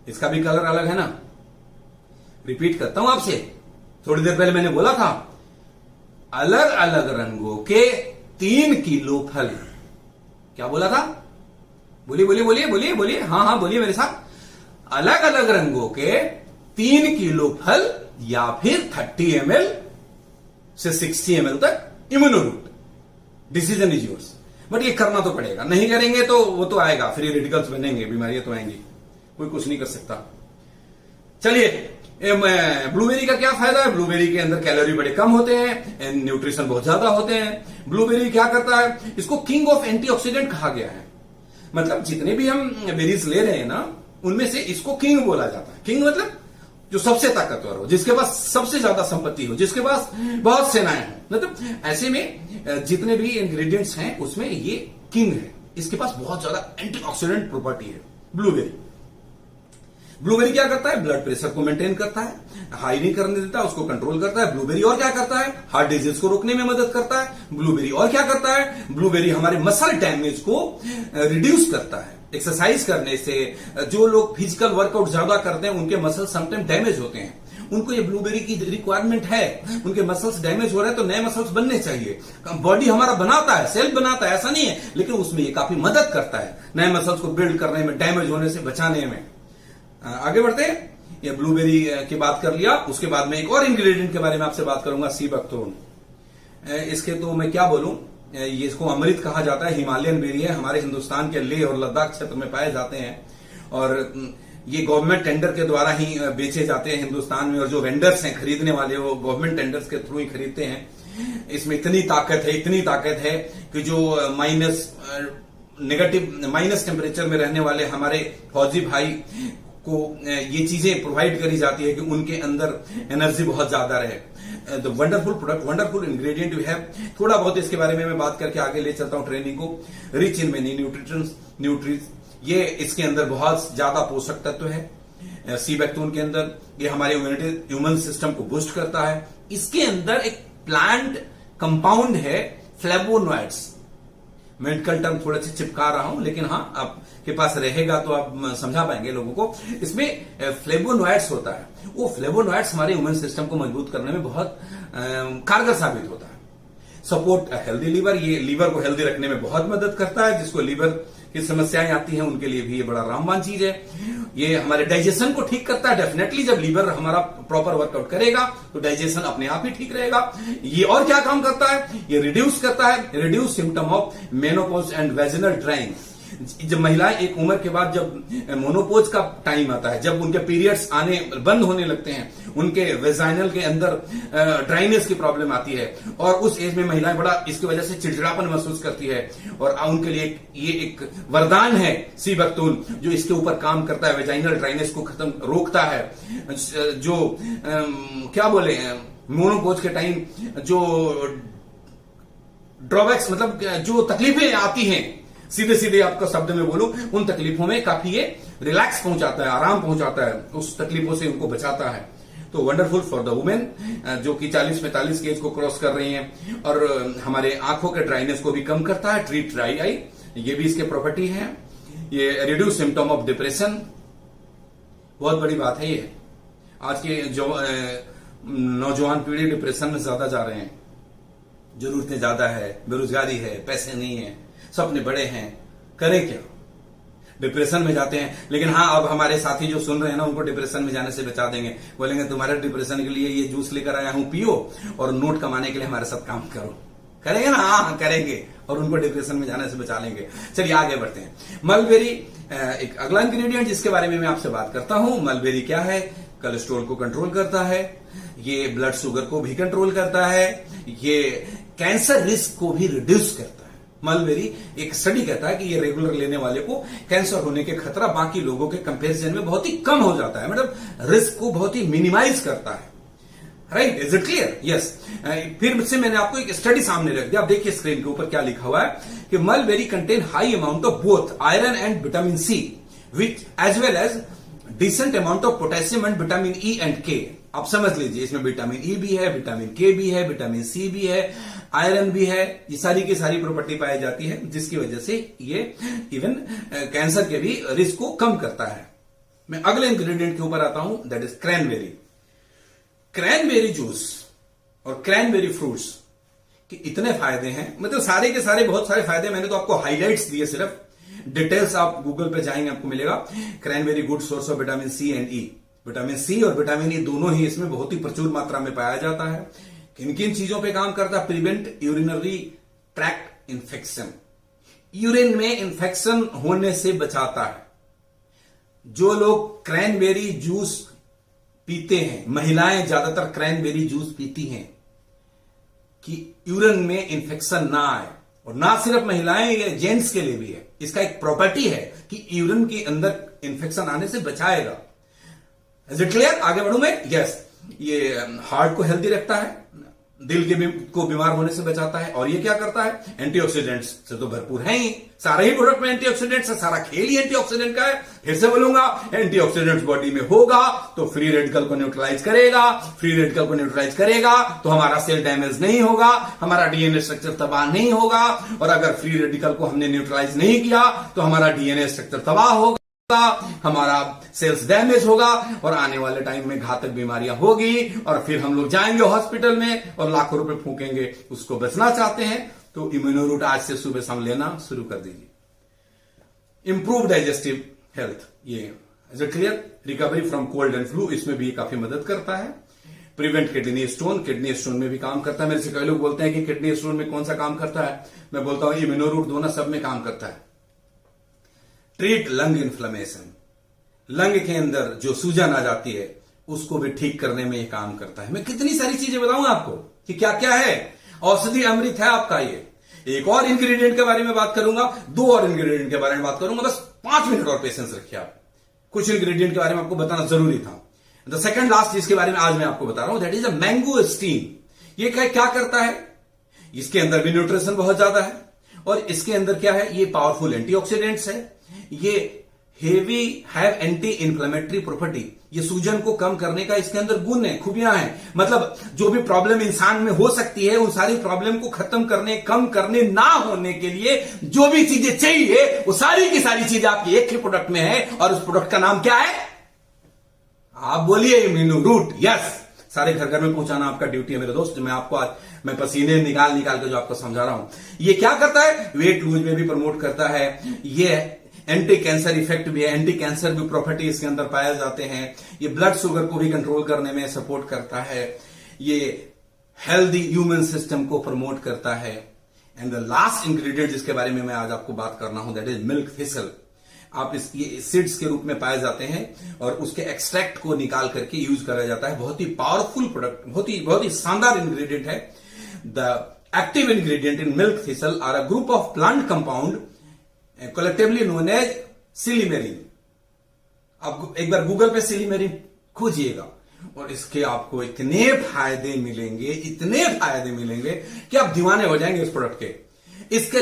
इसका भी कलर अलग है ना, रिपीट करता हूं आपसे, थोड़ी देर पहले मैंने बोला था अलग अलग रंगों के 3 किलो फल। क्या बोला था? बोलिए बोलिए बोलिए बोलिए बोलिए, हाँ बोलिए मेरे साथ। अलग अलग रंगों के 3 किलो फल या फिर 30 ml से 60 ml तक इम्यूनोरूट। डिसीजन इज योर्स, बट ये करना तो पड़ेगा, नहीं करेंगे तो वो तो आएगा, फ्री रेडिकल्स बनेंगे, बीमारियां तो आएंगी, कोई कुछ नहीं कर सकता। चलिए, ब्लूबेरी का क्या फायदा है? ब्लूबेरी के अंदर कैलोरी बड़े कम होते हैं, न्यूट्रिशन बहुत ज्यादा होते हैं। ब्लूबेरी क्या करता है? इसको किंग ऑफ एंटीऑक्सीडेंट कहा गया है। मतलब जितने भी हम बेरीज ले रहे हैं ना, उनमें से इसको किंग बोला जाता है। किंग मतलब जो सबसे ताकतवर हो, जिसके पास सबसे ज्यादा संपत्ति हो, जिसके पास बहुत सेनाएं हो। मतलब ऐसे में जितने भी इंग्रेडिएंट्स हैं उसमें ये किंग है। इसके पास बहुत ज्यादा एंटीऑक्सीडेंट प्रॉपर्टी है ब्लूबेरी। ब्लूबेरी क्या करता है? ब्लड प्रेशर को मेंटेन करता है, हाई नहीं करने देता, उसको कंट्रोल करता है। ब्लूबेरी और क्या करता है? हार्ट डिजीज को रोकने में मदद करता है। ब्लूबेरी और क्या करता है? ब्लूबेरी हमारे मसल डैमेज को रिड्यूस करता है। एक्सरसाइज करने से, जो लोग फिजिकल वर्कआउट ज्यादा करते हैं उनके मसल समटाइम डैमेज होते हैं, उनको ये ब्लूबेरी की रिक्वायरमेंट है। उनके मसल्स डैमेज हो रहे हैं तो नए मसल्स बनने चाहिए। बॉडी हमारा बनाता है, सेल्फ बनाता है, ऐसा नहीं है, लेकिन उसमें ये काफी मदद करता है नए मसल्स को बिल्ड करने में, डैमेज होने से बचाने में। आगे बढ़ते हैं, ये ब्लूबेरी की बात कर लिया। उसके बाद में एक और इंग्रेडिएंट के बारे में आपसे बात करूंगा, सी बकथ्रोन। इसके तो मैं क्या बोलूं, ये इसको अमृत कहा जाता है। हिमालयन बेरी है, हमारे हिंदुस्तान के लेह और लद्दाख क्षेत्र में पाए जाते हैं, और ये गवर्नमेंट टेंडर के द्वारा ही बेचे जाते हैं हिंदुस्तान में, और जो वेंडर्स हैं, खरीदने वाले, वो गवर्नमेंट टेंडर्स के थ्रू ही खरीदते हैं। इसमें इतनी ताकत है कि जो माइनस टेम्परेचर में रहने वाले हमारे फौजी भाई को ये चीजें प्रोवाइड करी जाती है कि उनके अंदर एनर्जी बहुत ज्यादा रहे। The wonderful product, wonderful ingredient we have. थोड़ा बहुत इसके बारे में मैं बात करके आगे ले चलता हूं ट्रेनिंग को। रिच इन मेनी न्यूट्रिएंट्स, ये इसके अंदर बहुत ज्यादा पोषक तत्व है। सी बैक्टोन के अंदर ये हमारे इम्यून सिस्टम को बूस्ट करता है। इसके अंदर एक प्लांट कंपाउंड है फ्लेवोनॉइड्स। मेडिकल टर्म थोड़े से चिपका रहा हूं, लेकिन हाँ आपके पास रहेगा तो आप समझा पाएंगे लोगों को। इसमें फ्लेवोनॉइड्स होता है, वो फ्लेवोनॉइड्स हमारे इम्यून सिस्टम को मजबूत करने में बहुत कारगर साबित होता है। सपोर्ट हेल्दी लीवर, ये लीवर को हेल्दी रखने में बहुत मदद करता है। जिसको लीवर की समस्याएं आती हैं उनके लिए भी ये बड़ा रामबाण चीज है। ये हमारे डाइजेशन को ठीक करता है। डेफिनेटली जब लीवर हमारा प्रॉपर वर्कआउट करेगा तो डाइजेशन अपने आप ही ठीक रहेगा। ये और क्या काम करता है, ये रिड्यूस करता है, reduce symptom of menopause and vaginal drawing. जब महिलाएं एक उम्र के बाद जब मोनोपोज का टाइम आता है, जब उनके पीरियड्स आने बंद होने लगते हैं, उनके वेजाइनल के अंदर ड्राइनेस की प्रॉब्लम आती है और उस एज में महिलाएं बड़ा इसकी वजह से चिड़चिड़ापन महसूस करती है और उनके लिए ये एक वरदान है सीबक्तून, जो इसके ऊपर काम करता है, वेजाइनल ड्राइनेस को खत्म रोकता है। जो क्या बोले, मोनोपोज के टाइम जो ड्रॉबैक्स मतलब जो तकलीफें आती हैं, सीधे सीधे आपका शब्द में बोलूं, उन तकलीफों में काफी ये रिलैक्स पहुंचाता है, आराम पहुंचाता है, उस तकलीफों से उनको बचाता है। तो वंडरफुल फॉर द वुमेन जो कि 40-45 की एज को क्रॉस कर रही हैं, और हमारे आंखों के ड्राइनेस को भी कम करता है, ट्रीट ड्राई आई, ये भी इसके प्रॉपर्टी है। ये रिड्यूस सिम्टम ऑफ डिप्रेशन, बहुत बड़ी बात है ये। आज के जो नौजवान पीढ़ी डिप्रेशन में ज्यादा जा रहे हैं, जरूरतें ज्यादा है, बेरोजगारी है, पैसे नहीं है, सपने बड़े हैं, करें क्या, डिप्रेशन में जाते हैं। लेकिन हाँ, अब हमारे साथी जो सुन रहे हैं ना, उनको डिप्रेशन में जाने से बचा देंगे। बोलेंगे तुम्हारे डिप्रेशन के लिए ये जूस लेकर आया हूं, पियो और नोट कमाने के लिए हमारे साथ काम करो। करेंगे ना? हाँ करेंगे, और उनको डिप्रेशन में जाने से बचा लेंगे। चलिए आगे बढ़ते हैं। मलबेरी एक अगला इंग्रेडिएंट जिसके बारे में मैं आपसे बात करता हूं। मलबेरी क्या है? कोलेस्ट्रॉल को कंट्रोल करता है, ये ब्लड शुगर को भी कंट्रोल करता है, ये कैंसर रिस्क को भी रिड्यूस करता है। मलबेरी, एक स्टडी कहता है कि ये रेगुलर लेने वाले को कैंसर होने के खतरा बाकी लोगों के कंपैरिजन में बहुत ही कम हो जाता है, मतलब रिस्क को बहुत ही मिनिमाइज करता है। Right, is it clear? Yes. फिर से मैंने आपको एक स्टडी सामने रख दिया। आप देखिए स्क्रीन के ऊपर क्या लिखा हुआ है कि mulberry contain high amount of both iron and vitamin C, which as well as decent amount of potassium and vitamin E and K. आप समझ लीजिए, इसमें विटामिन ई भी है, विटामिन के भी है, विटामिन सी भी है, आयरन भी है। ये सारी की सारी प्रॉपर्टी पाई जाती है, जिसकी वजह से ये इवन कैंसर के भी रिस्क को कम करता है। मैं अगले इंग्रेडिएंट के ऊपर आता हूं, that is cranberry. Cranberry juice और क्रैनबेरी फ्रूट्स के इतने फायदे हैं, मतलब सारे के सारे बहुत सारे फायदे। मैंने तो आपको हाईलाइट्स दिए, सिर्फ डिटेल्स आप गूगल पे जाएंगे आपको मिलेगा। Cranberry good source of vitamin C and E. Vitamin C और विटामिन ई दोनों ही इसमें बहुत ही प्रचुर मात्रा में पाया जाता है। किन किन चीजों पे काम करता है? Prevent urinary tract infection, urine में इन्फेक्शन होने से बचाता है। जो लोग क्रैनबेरी जूस पीते हैं, महिलाएं ज्यादातर क्रैनबेरी जूस पीती हैं कि यूरिन में इन्फेक्शन ना आए, और ना सिर्फ महिलाएं, ये जेंट्स के लिए भी है। इसका एक प्रॉपर्टी है कि यूरिन के अंदर इन्फेक्शन आने से बचाएगा। Is it clear? आगे बढ़ूं मैं? यस। ये हार्ट को हेल्दी रखता है, दिल के को बीमार होने से बचाता है, और ये क्या करता है? एंटीऑक्सीडेंट्स से तो भरपूर है ही, सारे ही प्रोडक्ट में एंटीऑक्सीडेंट्स है, सारा खेल ही एंटीऑक्सीडेंट का है। फिर से बोलूंगा, एंटीऑक्सीडेंट्स बॉडी में होगा तो फ्री रेडिकल को न्यूट्रलाइज करेगा, फ्री रेडिकल को न्यूट्रलाइज करेगा तो हमारा सेल डैमेज नहीं होगा, हमारा डीएनए स्ट्रक्चर तबाह नहीं होगा, और अगर फ्री रेडिकल को हमने न्यूट्रलाइज नहीं किया तो हमारा डीएनए स्ट्रक्चर तबाह होगा, हमारा सेल्स डैमेज होगा, और आने वाले टाइम में घातक बीमारियां होगी, और फिर हम लोग जाएंगे हॉस्पिटल में और लाखों रुपए फूकेंगे। उसको बचना चाहते हैं तो इम्यूनोरूट आज से सुबह शाम लेना शुरू कर दीजिए। इंप्रूव डाइजेस्टिव हेल्थ, ये is it clear? Recovery from cold and flu, इसमें भी काफी मदद करता है। Prevent kidney stone, kidney stone में भी काम करता है। मेरे से कई लोग बोलते हैं कि किडनी स्टोन में कौन सा काम करता है, मैं बोलता हूं इम्यूनोरूट दोनों सब में काम करता है। ट्रीट लंग इन्फ्लेमेशन, लंग के अंदर जो सूजन आ जाती है उसको भी ठीक करने में ये काम करता है। मैं कितनी सारी चीजें बताऊंगा आपको कि क्या क्या है, औषधि अमृत है आपका ये। एक और इंग्रेडिएंट के बारे में बात करूंगा, दो और इंग्रेडिएंट के बारे में बात करूंगा, बस 5 मिनट और पेशेंस रखिए आप। कुछ इंग्रेडिएंट के बारे में आपको बताना जरूरी था। द सेकंड लास्ट जिसके बारे में आज मैं आपको बता रहा हूं, that is a mango steam. ये क्या करता है? इसके अंदर भी न्यूट्रिशन बहुत ज्यादा है, और इसके अंदर क्या है? ये पावरफुल एंटीऑक्सीडेंट्स है, ये हैव एंटी इंफ्लेमेटरी प्रॉपर्टी, ये सूजन को कम करने का इसके अंदर गुण है, खूबियां हैं। मतलब जो भी प्रॉब्लम इंसान में हो सकती है उन सारी प्रॉब्लम को खत्म करने, कम करने, ना होने के लिए जो भी चीजें चाहिए वो सारी की सारी चीजें आपकी एक ही प्रोडक्ट में है। और उस प्रोडक्ट का नाम क्या है? आप बोलिए इम्यूनोरूट। यस, सारे घर घर में पहुंचाना आपका ड्यूटी है मेरे दोस्त। मैं आपको आज मैं पसीने निकाल निकाल के जो आपको समझा रहा हूं, ये क्या करता है? वेट लूज में भी प्रमोट करता है। ये एंटी कैंसर इफेक्ट भी है, एंटी कैंसर भी प्रॉपर्टी इसके अंदर पाए जाते हैं। ये ब्लड शुगर को भी कंट्रोल करने में सपोर्ट करता है। ये हेल्दी ह्यूमन सिस्टम को प्रमोट करता है। एंड द लास्ट इंग्रेडिएंट जिसके बारे में मैं आज आपको बात करना हूं, दैट इज मिल्क थिसल। आप ये सीड्स के रूप में पाए जाते हैं और उसके एक्सट्रैक्ट को निकाल करके यूज करा जाता है। बहुत ही पावरफुल प्रोडक्ट, बहुत ही शानदार इंग्रेडिएंट है। The active ingredient in milk thistle are a group of plant compound collectively known as silymarin. आप एक बार गूगल पे सिलीमेरिन खोजिएगा और इसके आपको इतने फायदे मिलेंगे, इतने फायदे मिलेंगे कि आप दीवाने हो जाएंगे इस प्रोडक्ट के। इसका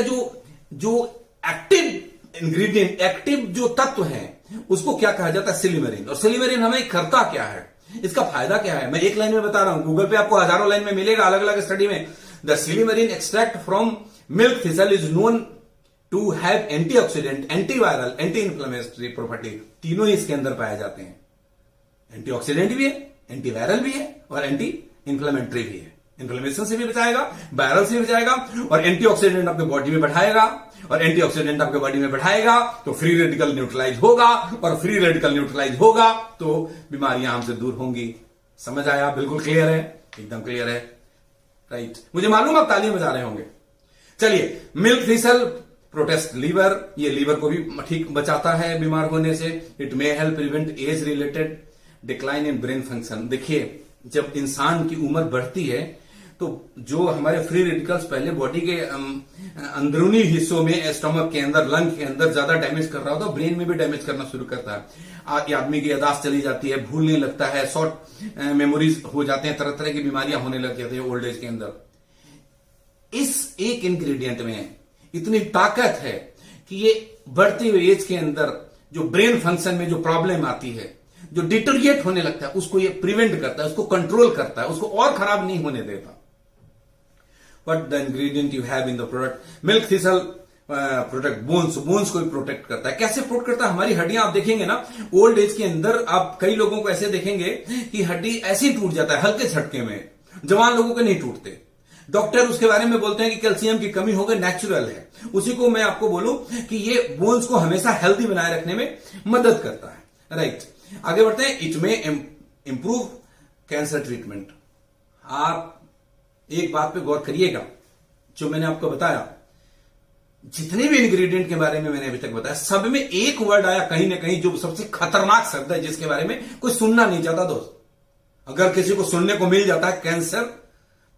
जो एक्टिव इंग्रेडिएंट, एक्टिव जो तत्व है उसको क्या कहा जाता है? सिलीमेरिन। और सिलीमेरिन हमें करता क्या है, इसका फायदा क्या है? मैं एक लाइन में बता रहा हूं, गूगल पे आपको हजारों लाइन में मिलेगा अलग अलग स्टडी में। The silymarin extract from milk thistle is known to have antioxidant, antiviral, anti inflammatory property. तीनों ही इसके अंदर पाए जाते हैं। एंटीऑक्सीडेंट भी है, एंटीवायरल भी है और एंटी इन्फ्लेमेटरी भी है। इन्फ्लेमेशन से भी बचाएगा, वायरल से भी बचाएगा और एंटीऑक्सीडेंट आपके बॉडी में बढ़ाएगा। और एंटीऑक्सीडेंट आपके बॉडी में बढ़ाएगा तो फ्री रेडिकल न्यूट्रलाइज होगा और फ्री रेडिकल न्यूट्रलाइज होगा तो बीमारियां हमसे दूर होंगी। समझ आया? बिल्कुल क्लियर है, एकदम क्लियर है, राइट। मुझे मालूम आप तालियां बजा रहे होंगे। चलिए, मिल्क थिसल प्रोटेस्ट लीवर, ये लीवर को भी ठीक बचाता है बीमार होने से। It may help prevent age related decline in brain function. देखिए, जब इंसान की उम्र बढ़ती है तो जो हमारे फ्री रेडिकल्स पहले बॉडी के अंदरूनी हिस्सों में, स्टमक के अंदर, लंग के अंदर ज्यादा डैमेज कर रहा होता है, ब्रेन में भी डैमेज करना शुरू करता है। आदमी की याददाश्त चली जाती है, भूलने लगता है, शॉर्ट मेमोरीज हो जाते हैं, तरह तरह की बीमारियां होने लग जाती है ओल्ड एज के अंदर। इस एक इंग्रेडिएंट में इतनी ताकत है कि ये बढ़ती हुई एज के अंदर जो ब्रेन फंक्शन में जो प्रॉब्लम आती है, जो डिटोरिएट होने लगता है, उसको ये प्रिवेंट करता है, उसको कंट्रोल करता है, उसको और खराब नहीं होने देता। What the ingredient you have in the product? Milk thistle protect bones को भी प्रोटेक्ट करता है। कैसे प्रोटेक्ट करता है? हमारी हड्डियां आप देखेंगे ना, ओल्ड एज के अंदर आप कई लोगों को ऐसे देखेंगे कि हड्डी ऐसे ही टूट जाता है हल्के झटके में, जवान लोगों के नहीं टूटते। डॉक्टर उसके बारे में बोलते हैं कि कैल्शियम की कमी हो गई, नेचुरल है। उसी को मैं आपको बोलूं कि ये बोन्स को हमेशा हेल्दी बनाए रखने में मदद करता है, राइट। आगे बढ़ते हैं। इट में इंप्रूव कैंसर ट्रीटमेंट। आप एक बात पे गौर करिएगा, जो मैंने आपको बताया, जितने भी इंग्रेडिएंट के बारे में मैंने अभी तक बताया, सब में एक वर्ड आया कहीं ना कहीं जो सबसे खतरनाक शब्द है, जिसके बारे में कोई सुनना नहीं चाहता दोस्त। अगर किसी को सुनने को मिल जाता है कैंसर,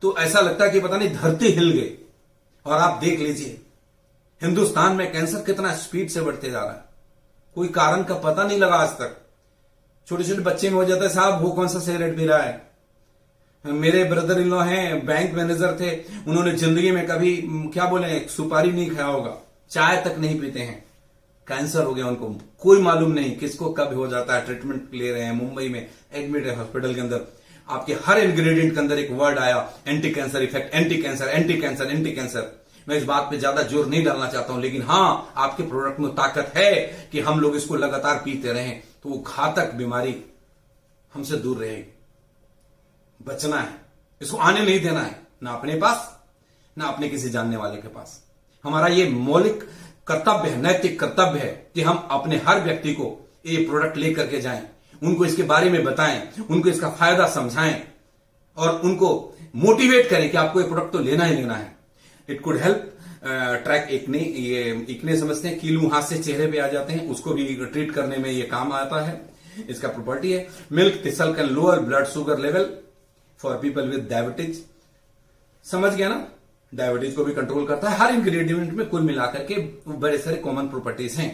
तो ऐसा लगता है कि पता नहीं धरती हिल गई। और आप देख लीजिए हिंदुस्तान में कैंसर कितना स्पीड से बढ़ते जा रहा है, कोई कारण का पता नहीं लगा आज तक। छोटे छोटे बच्चे में हो जाता है, साहब वो कौन सा सिगरेट पी रहा है। मेरे ब्रदर इन लॉ हैं, बैंक मैनेजर थे, उन्होंने जिंदगी में कभी क्या बोले सुपारी नहीं खाया होगा, चाय तक नहीं पीते हैं, कैंसर हो गया उनको, कोई मालूम नहीं किसको कब हो जाता है। ट्रीटमेंट ले रहे हैं, मुंबई में एडमिट है हॉस्पिटल के अंदर। आपके हर इंग्रेडिएंट के अंदर एक वर्ड आया, anti cancer effect, anti cancer, anti cancer, anti cancer. मैं इस बात पे ज्यादा जोर नहीं डालना चाहता हूं, लेकिन हाँ, आपके प्रोडक्ट में ताकत है कि हम लोग इसको लगातार पीते रहें तो वो घातक बीमारी हमसे दूर रहेगी। बचना है, इसको आने नहीं देना है, ना अपने पास ना अपने किसी जानने वाले के पास। हमारा ये मौलिक कर्तव्य है, नैतिक कर्तव्य है कि हम अपने हर व्यक्ति को ये प्रोडक्ट लेकर के जाएं, उनको इसके बारे में बताएं, उनको इसका फायदा समझाएं और उनको मोटिवेट करें कि आपको ये प्रोडक्ट तो लेना ही लेना है। It could help track acne, ये एक्ने समझते हैं, कीलू हाथ से चेहरे पे आ जाते हैं, उसको भी ट्रीट करने में ये काम आता है। इसका प्रॉपर्टी है milk thistle can lower blood sugar level for people with diabetes. समझ गया ना, डायबिटीज को भी कंट्रोल करता है। हर इंग्रेडिएंट में कुल मिलाकर के बड़े सारे कॉमन प्रॉपर्टीज हैं।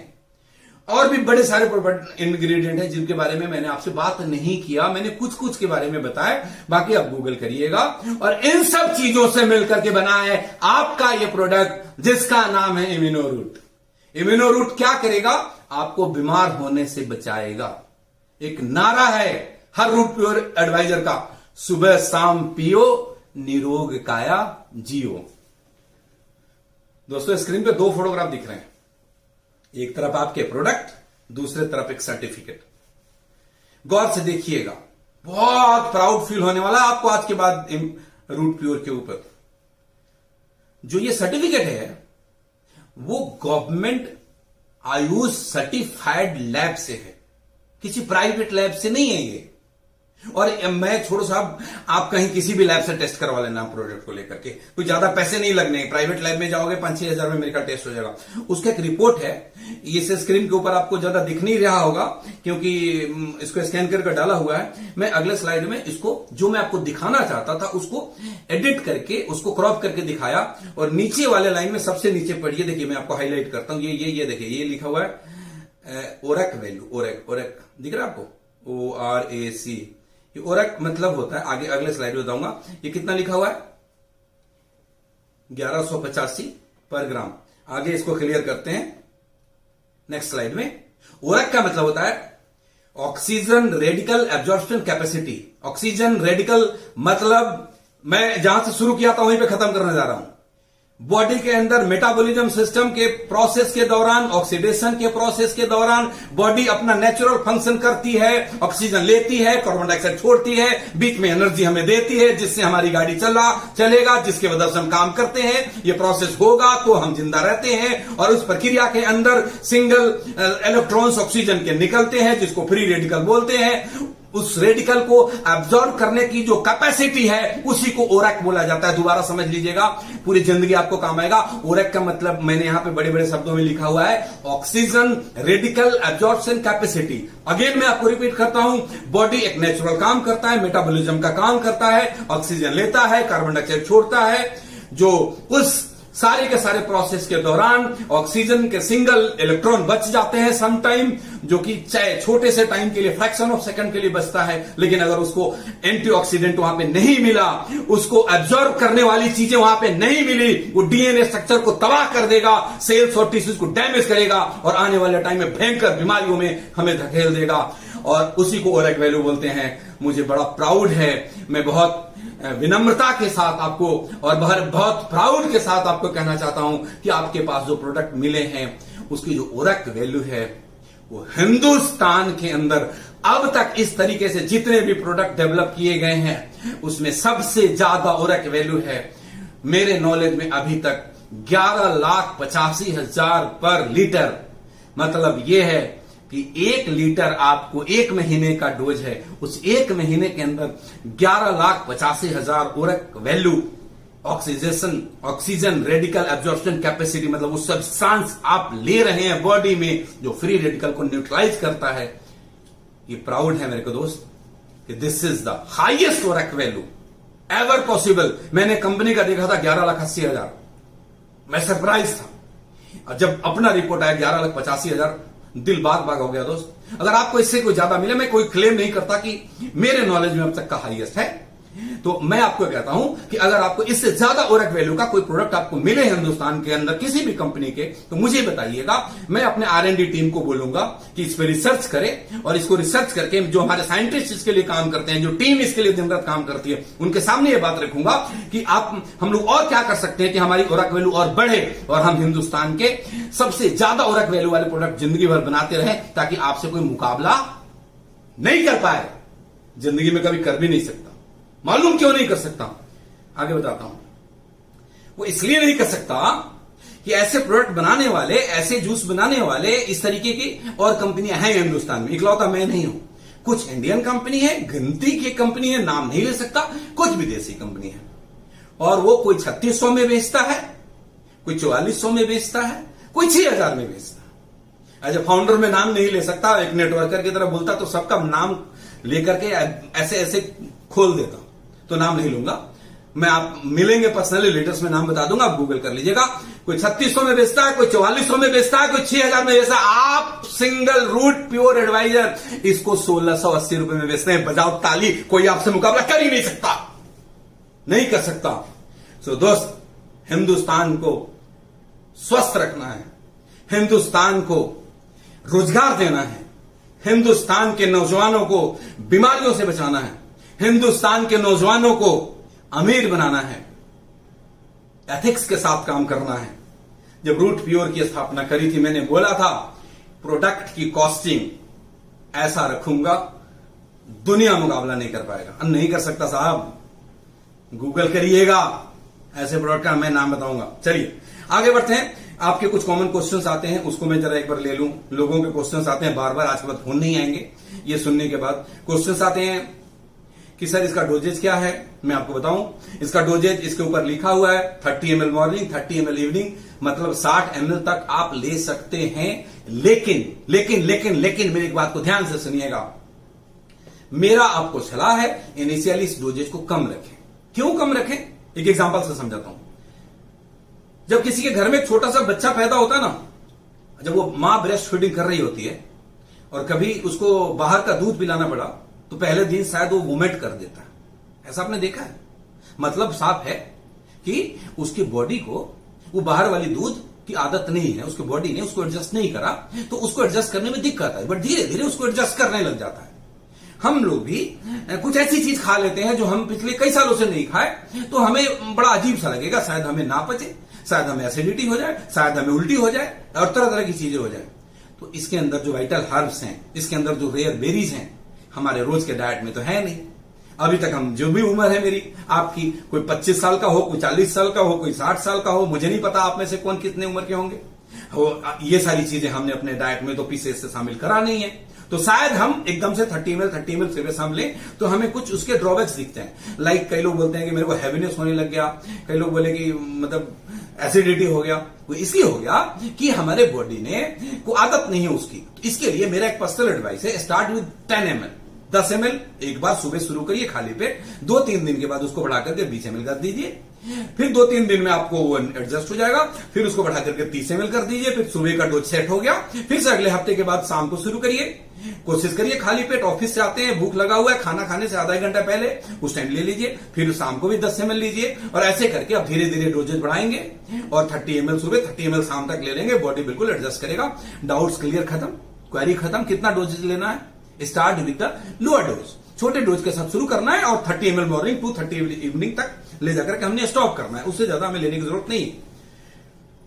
और भी बड़े सारे इंग्रेडिएंट हैं जिनके बारे में मैंने आपसे बात नहीं किया, मैंने कुछ कुछ के बारे में बताया, बाकी आप गूगल करिएगा। और इन सब चीजों से मिलकर के बना है आपका ये प्रोडक्ट जिसका नाम है इम्यूनोरूट। इम्यूनोरूट क्या करेगा? आपको बीमार होने से बचाएगा। एक नारा है हर रूट प्योर एडवाइजर का, सुबह शाम पियो निरोग काया जियो। दोस्तों स्क्रीन पे दो फोटोग्राफ दिख रहे हैं, एक तरफ आपके प्रोडक्ट, दूसरे तरफ एक सर्टिफिकेट। गौर से देखिएगा, बहुत प्राउड फील होने वाला आपको आज के बाद रूट प्योर के ऊपर। जो ये सर्टिफिकेट है वो गवर्नमेंट आयुष सर्टिफाइड लैब से है, किसी प्राइवेट लैब से नहीं है ये। और मैं छोड़ो साहब, आप कहीं किसी भी लैब से टेस्ट करवा लेना प्रोडक्ट को लेकर के, कोई ज्यादा पैसे नहीं लगने। प्राइवेट लैब में जाओगे 5-6 हजार में मेडिकल टेस्ट हो जाएगा। उसका एक रिपोर्ट है, इसे स्क्रीन के ऊपर आपको ज्यादा दिख नहीं रहा होगा क्योंकि इसको स्कैन करके डाला हुआ है। मैं अगले स्लाइड में इसको जो मैं आपको दिखाना चाहता था उसको एडिट करके उसको क्रॉप करके दिखाया। और नीचे वाले लाइन में सबसे नीचे पढ़िए, देखिए मैं आपको हाईलाइट करता हूं। ये देखिए, ये लिखा हुआ है ओरक वैल्यू, ओरक दिख रहा है आपको, ORAC। ओरक मतलब होता है, आगे अगले स्लाइड में बताऊंगा। ये कितना लिखा हुआ है, 1185 पर ग्राम। आगे इसको क्लियर करते हैं नेक्स्ट स्लाइड में। ओरक का मतलब होता है oxygen radical absorption capacity. Oxygen radical मतलब मैं जहां से शुरू किया था वहीं पे खत्म करने जा रहा हूं। बॉडी के अंदर मेटाबॉलिज्म सिस्टम के प्रोसेस के दौरान, ऑक्सीडेशन के प्रोसेस के दौरान बॉडी अपना नेचुरल फंक्शन करती है, ऑक्सीजन लेती है, कार्बन डाइऑक्साइड छोड़ती है, बीच में एनर्जी हमें देती है जिससे हमारी गाड़ी चलेगा, जिसके वजह से हम काम करते हैं। ये प्रोसेस होगा तो हम जिंदा रहते हैं। और उस प्रक्रिया के अंदर सिंगल इलेक्ट्रॉन्स ऑक्सीजन के निकलते हैं जिसको फ्री रेडिकल बोलते हैं। उस रेडिकल को एब्जॉर्ब करने की जो कैपेसिटी है उसी को ओरक बोला जाता है। दोबारा समझ लीजिएगा, पूरी जिंदगी आपको काम आएगा। ओरक का मतलब मैंने यहां पे बड़े बड़े शब्दों में लिखा हुआ है, oxygen radical absorption capacity. Again मैं आपको रिपीट करता हूं, बॉडी एक नेचुरल काम करता है, मेटाबॉलिज्म का काम करता है, ऑक्सीजन लेता है, कार्बन डाइऑक्साइड छोड़ता है। जो उस सारे के सारे प्रोसेस के दौरान ऑक्सीजन के सिंगल इलेक्ट्रॉन बच जाते हैं सम टाइम, जो कि चाहे छोटे से टाइम के लिए, फ्रैक्शन ऑफ सेकंड के लिए बचता है। लेकिन अगर उसको एंटीऑक्सीडेंट वहां पे नहीं मिला, उसको एब्जॉर्ब करने वाली चीजें वहां पे नहीं मिली, वो डीएनए स्ट्रक्चर को तबाह कर देगा, सेल्स और टिश्यूज को डैमेज करेगा और आने वाले टाइम में भयंकर बीमारियों में हमें धकेल देगा। और उसी को ओरक वैल्यू बोलते हैं। मुझे बड़ा प्राउड है, मैं बहुत विनम्रता के साथ आपको और बहुत प्राउड के साथ आपको कहना चाहता हूं कि आपके पास जो प्रोडक्ट मिले हैं उसकी जो ओरक वैल्यू है वो हिंदुस्तान के अंदर अब तक इस तरीके से जितने भी प्रोडक्ट डेवलप किए गए हैं उसमें सबसे ज्यादा ओरक वैल्यू है। मेरे नॉलेज में अभी तक 11,85,000 पर लीटर। मतलब यह है कि 1 लीटर आपको 1 महीने का डोज है, उस 1 महीने के अंदर 11,85,000 ORAC value oxygen radical absorption capacity, मतलब वो सब्सटेंस आप ले रहे हैं बॉडी में जो फ्री रेडिकल को न्यूट्रलाइज करता है। ये प्राउड है मेरे को दोस्त कि this is the highest ORAC value ever possible. मैंने कंपनी का देखा था 11,80,000, मैं सरप्राइज था। जब अपना रिपोर्ट आया 11,85,000, दिल बाग बाग हो गया दोस्त। अगर आपको इससे कोई ज्यादा मिले, मैं कोई क्लेम नहीं करता कि मेरे नॉलेज में अब तक का हाईएस्ट है, तो मैं आपको कहता हूं कि अगर आपको इससे ज्यादा ओरक वैल्यू का कोई प्रोडक्ट आपको मिले हिंदुस्तान के अंदर किसी भी कंपनी के, तो मुझे बताइएगा। मैं अपने R&D टीम को बोलूंगा कि इस पर रिसर्च करे और इसको रिसर्च करके जो हमारे साइंटिस्ट इसके लिए काम करते हैं, जो टीम इसके लिए दिन रात काम करती है, उनके सामने ये बात रखूंगा कि हम लोग और क्या कर सकते हैं कि हमारी ओरक वैल्यू और बढ़े और हम हिंदुस्तान के सबसे ज्यादा ओरक वैल्यू वाले प्रोडक्ट जिंदगी भर बनाते रहे, ताकि आपसे कोई मुकाबला नहीं कर पाए, जिंदगी में कभी कर भी नहीं सकता। मालूम क्यों नहीं कर सकता, आगे बताता हूं। वो इसलिए नहीं कर सकता कि ऐसे प्रोडक्ट बनाने वाले, ऐसे जूस बनाने वाले इस तरीके की और कंपनियां हैं हिंदुस्तान में। इकलौता मैं नहीं हूं, कुछ इंडियन कंपनी है, गिनती की कंपनी है, नाम नहीं ले सकता, कुछ विदेशी कंपनी है। और वो कोई 3600 में बेचता है, कोई 4400 में बेचता है, कोई 6000 में बेचता है। एज ए फाउंडर में नाम नहीं ले सकता, एक नेटवर्कर की तरह बोलता तो सबका नाम लेकर के ऐसे ऐसे खोल देता, तो नाम नहीं लूंगा मैं। आप मिलेंगे पर्सनली, लीडर्स में नाम बता दूंगा, आप गूगल कर लीजिएगा। कोई 3600 में बेचता है, कोई 4400 में बेचता है, कोई 6000 में बेचता है। आप सिंगल रूट प्योर एडवाइजर इसको 1680 रुपए में बेचते हैं। बजाओ ताली, कोई आपसे मुकाबला कर ही नहीं सकता, नहीं कर सकता। सो दोस्त, हिंदुस्तान को स्वस्थ रखना है, हिंदुस्तान को रोजगार देना है, हिंदुस्तान के नौजवानों को बीमारियों से बचाना है, हिंदुस्तान के नौजवानों को अमीर बनाना है, एथिक्स के साथ काम करना है। जब रूट प्योर की स्थापना करी थी, मैंने बोला था प्रोडक्ट की कॉस्टिंग ऐसा रखूंगा दुनिया मुकाबला नहीं कर पाएगा। नहीं कर सकता साहब, गूगल करिएगा, ऐसे प्रोडक्ट का मैं नाम बताऊंगा। चलिए आगे बढ़ते हैं। आपके कुछ कॉमन क्वेश्चंस आते हैं, उसको मैं जरा एक बार ले लूं। लोगों के क्वेश्चंस आते हैं बार बार, आज के बाद फोन नहीं आएंगे। ये सुनने के बाद क्वेश्चंस आते हैं कि सर इसका डोजेज क्या है। मैं आपको बताऊं, इसका डोजेज इसके ऊपर लिखा हुआ है 30 ml मॉर्निंग, 30 ml इवनिंग, मतलब 60 ml तक आप ले सकते हैं। लेकिन लेकिन लेकिन लेकिन मेरी एक बात को ध्यान से सुनिएगा, मेरा आपको सलाह है इनिशियली इस डोजेज को कम रखें। क्यों कम रखें, एक एग्जांपल से समझाता हूं। जब किसी के घर में एक छोटा सा बच्चा पैदा होता है ना, जब वो मां ब्रेस्ट फीडिंग कर रही होती है और कभी उसको बाहर का दूध पिलाना पड़ा, तो पहले दिन शायद वो वोमिट कर देता है। ऐसा आपने देखा है? मतलब साफ है कि उसकी बॉडी को वो बाहर वाली दूध की आदत नहीं है, उसकी बॉडी ने उसको एडजस्ट नहीं करा, तो उसको एडजस्ट करने में दिक्कत है, बट धीरे धीरे उसको एडजस्ट करने लग जाता है। हम लोग भी कुछ ऐसी चीज खा लेते हैं जो हम पिछले कई सालों से नहीं खाए, तो हमें बड़ा अजीब सा लगेगा, शायद हमें ना पचे, शायद हमें एसिडिटी हो जाए, शायद हमें उल्टी हो जाए और तरह तरह की चीजें हो जाए। तो इसके अंदर जो वाइटल हर्ब्स हैं, इसके अंदर जो रेयर बेरीज हैं, हमारे रोज के डाइट में तो है नहीं। अभी तक हम, जो भी उम्र है मेरी, आपकी, कोई 25 साल का हो, कोई 40 साल का हो, कोई 60 साल का हो, मुझे नहीं पता आप में से कौन कितने उम्र के होंगे, ये सारी चीजें हमने अपने डाइट में तो पीछे से शामिल करा नहीं है। तो शायद हम एकदम से 30 ml सुबह शाम लें तो हमें कुछ उसके ड्रॉबैक्स दिखते हैं। लाइक कई लोग बोलते हैं कि मेरे को हैवीनेस होने लग गया, कई लोग बोले कि मतलब एसिडिटी हो गया। वो इसलिए हो गया कि हमारे बॉडी ने को आदत नहीं है उसकी। तो इसके लिए मेरा एक पर्सनल एडवाइस है, स्टार्ट विद 10 ml, 10 ml एक बार सुबह शुरू करिए खाली पेट, 2-3 दिन के बाद उसको बढ़ा करके 20 ml कर दीजिए, फिर 2-3 दिन में आपको वो एडजस्ट हो जाएगा, फिर उसको बढ़ा करके 30 ml कर दीजिए, फिर सुबह का डोज सेट हो गया, फिर से अगले हफ्ते के बाद शाम को शुरू करिए। कोशिश करिए खाली पेट, ऑफिस से आते हैं, भूख लगा हुआ है, खाना खाने से आधा घंटा पहले उस टाइम ले लीजिए, फिर शाम को भी 10 ml लीजिए, और ऐसे करके आप धीरे धीरे डोजेज बढ़ाएंगे और 30 ml सुबह, 30 ml शाम तक ले लेंगे, बॉडी बिल्कुल एडजस्ट करेगा। डाउट्स क्लियर खत्म, क्वेरी खत्म। कितना डोजेज लेना है? Start with the lower dose, छोटे डोज के साथ शुरू करना है और 30 ml morning to 30 ml evening तक ले जाकर के हमने स्टॉप करना है, उससे ज्यादा हमें लेने की जरूरत नहीं है।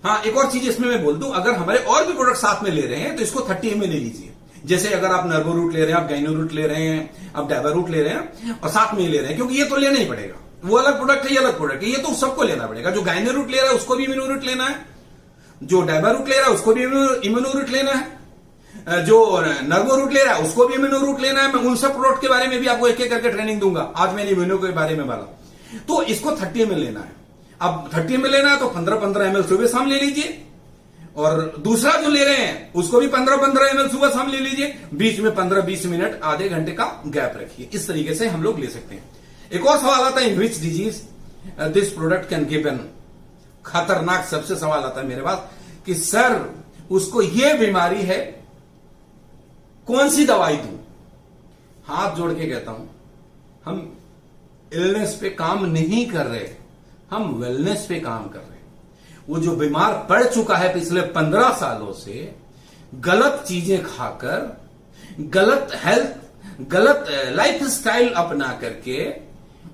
हाँ, एक और चीज इसमें मैं बोल दूं, अगर हमारे और भी प्रोडक्ट साथ में ले रहे हैं तो इसको 30 ml ले लीजिए। जैसे अगर आप नर्वो रूट ले रहे हैं, आप गाइनो रूट ले रहे हैं, आप डायबा रूट ले रहे हैं और साथ में ही ले रहे हैं, क्योंकि ये तो लेना ही पड़ेगा, वो अलग प्रोडक्ट है, ये अलग प्रोडक्ट है, ये तो सबको लेना पड़ेगा। जो गाइनो रूट ले रहा है उसको भी इम्यूनो रूट लेना है, जो डायबा रूट ले रहा है उसको भी इम्यूनो रूट लेना है, जो नर्वो रूट ले रहा है उसको भी इम्यूनो रूट लेना है। मैं उन सब प्रोडक्ट के बारे में भी आपको एक एक करके ट्रेनिंग दूंगा, आज मैंने इम्यूनो के बारे में बोला। तो इसको 30 ml लेना है। अब 30 ml लेना है तो 15-15 ml सुबह शाम ले लीजिए, और दूसरा जो ले रहे हैं उसको भी 15-15 ml सुबह शाम ले लीजिए, बीच में 15-20 मिनट, आधे घंटे का गैप रखिए। इस तरीके से हम लोग ले सकते हैं। एक और सवाल आता है, in which disease this product can given. खतरनाक सबसे सवाल आता है मेरे पास कि सर उसको ये बीमारी है, कौन सी दवाई दूं? हाथ जोड़ के कहता हूं, हम इलनेस पे काम नहीं कर रहे, हम वेलनेस पे काम कर रहे हैं। वो जो बीमार पड़ चुका है पिछले 15 सालों से, गलत चीजें खाकर, गलत हेल्थ, गलत लाइफ स्टाइल अपना करके,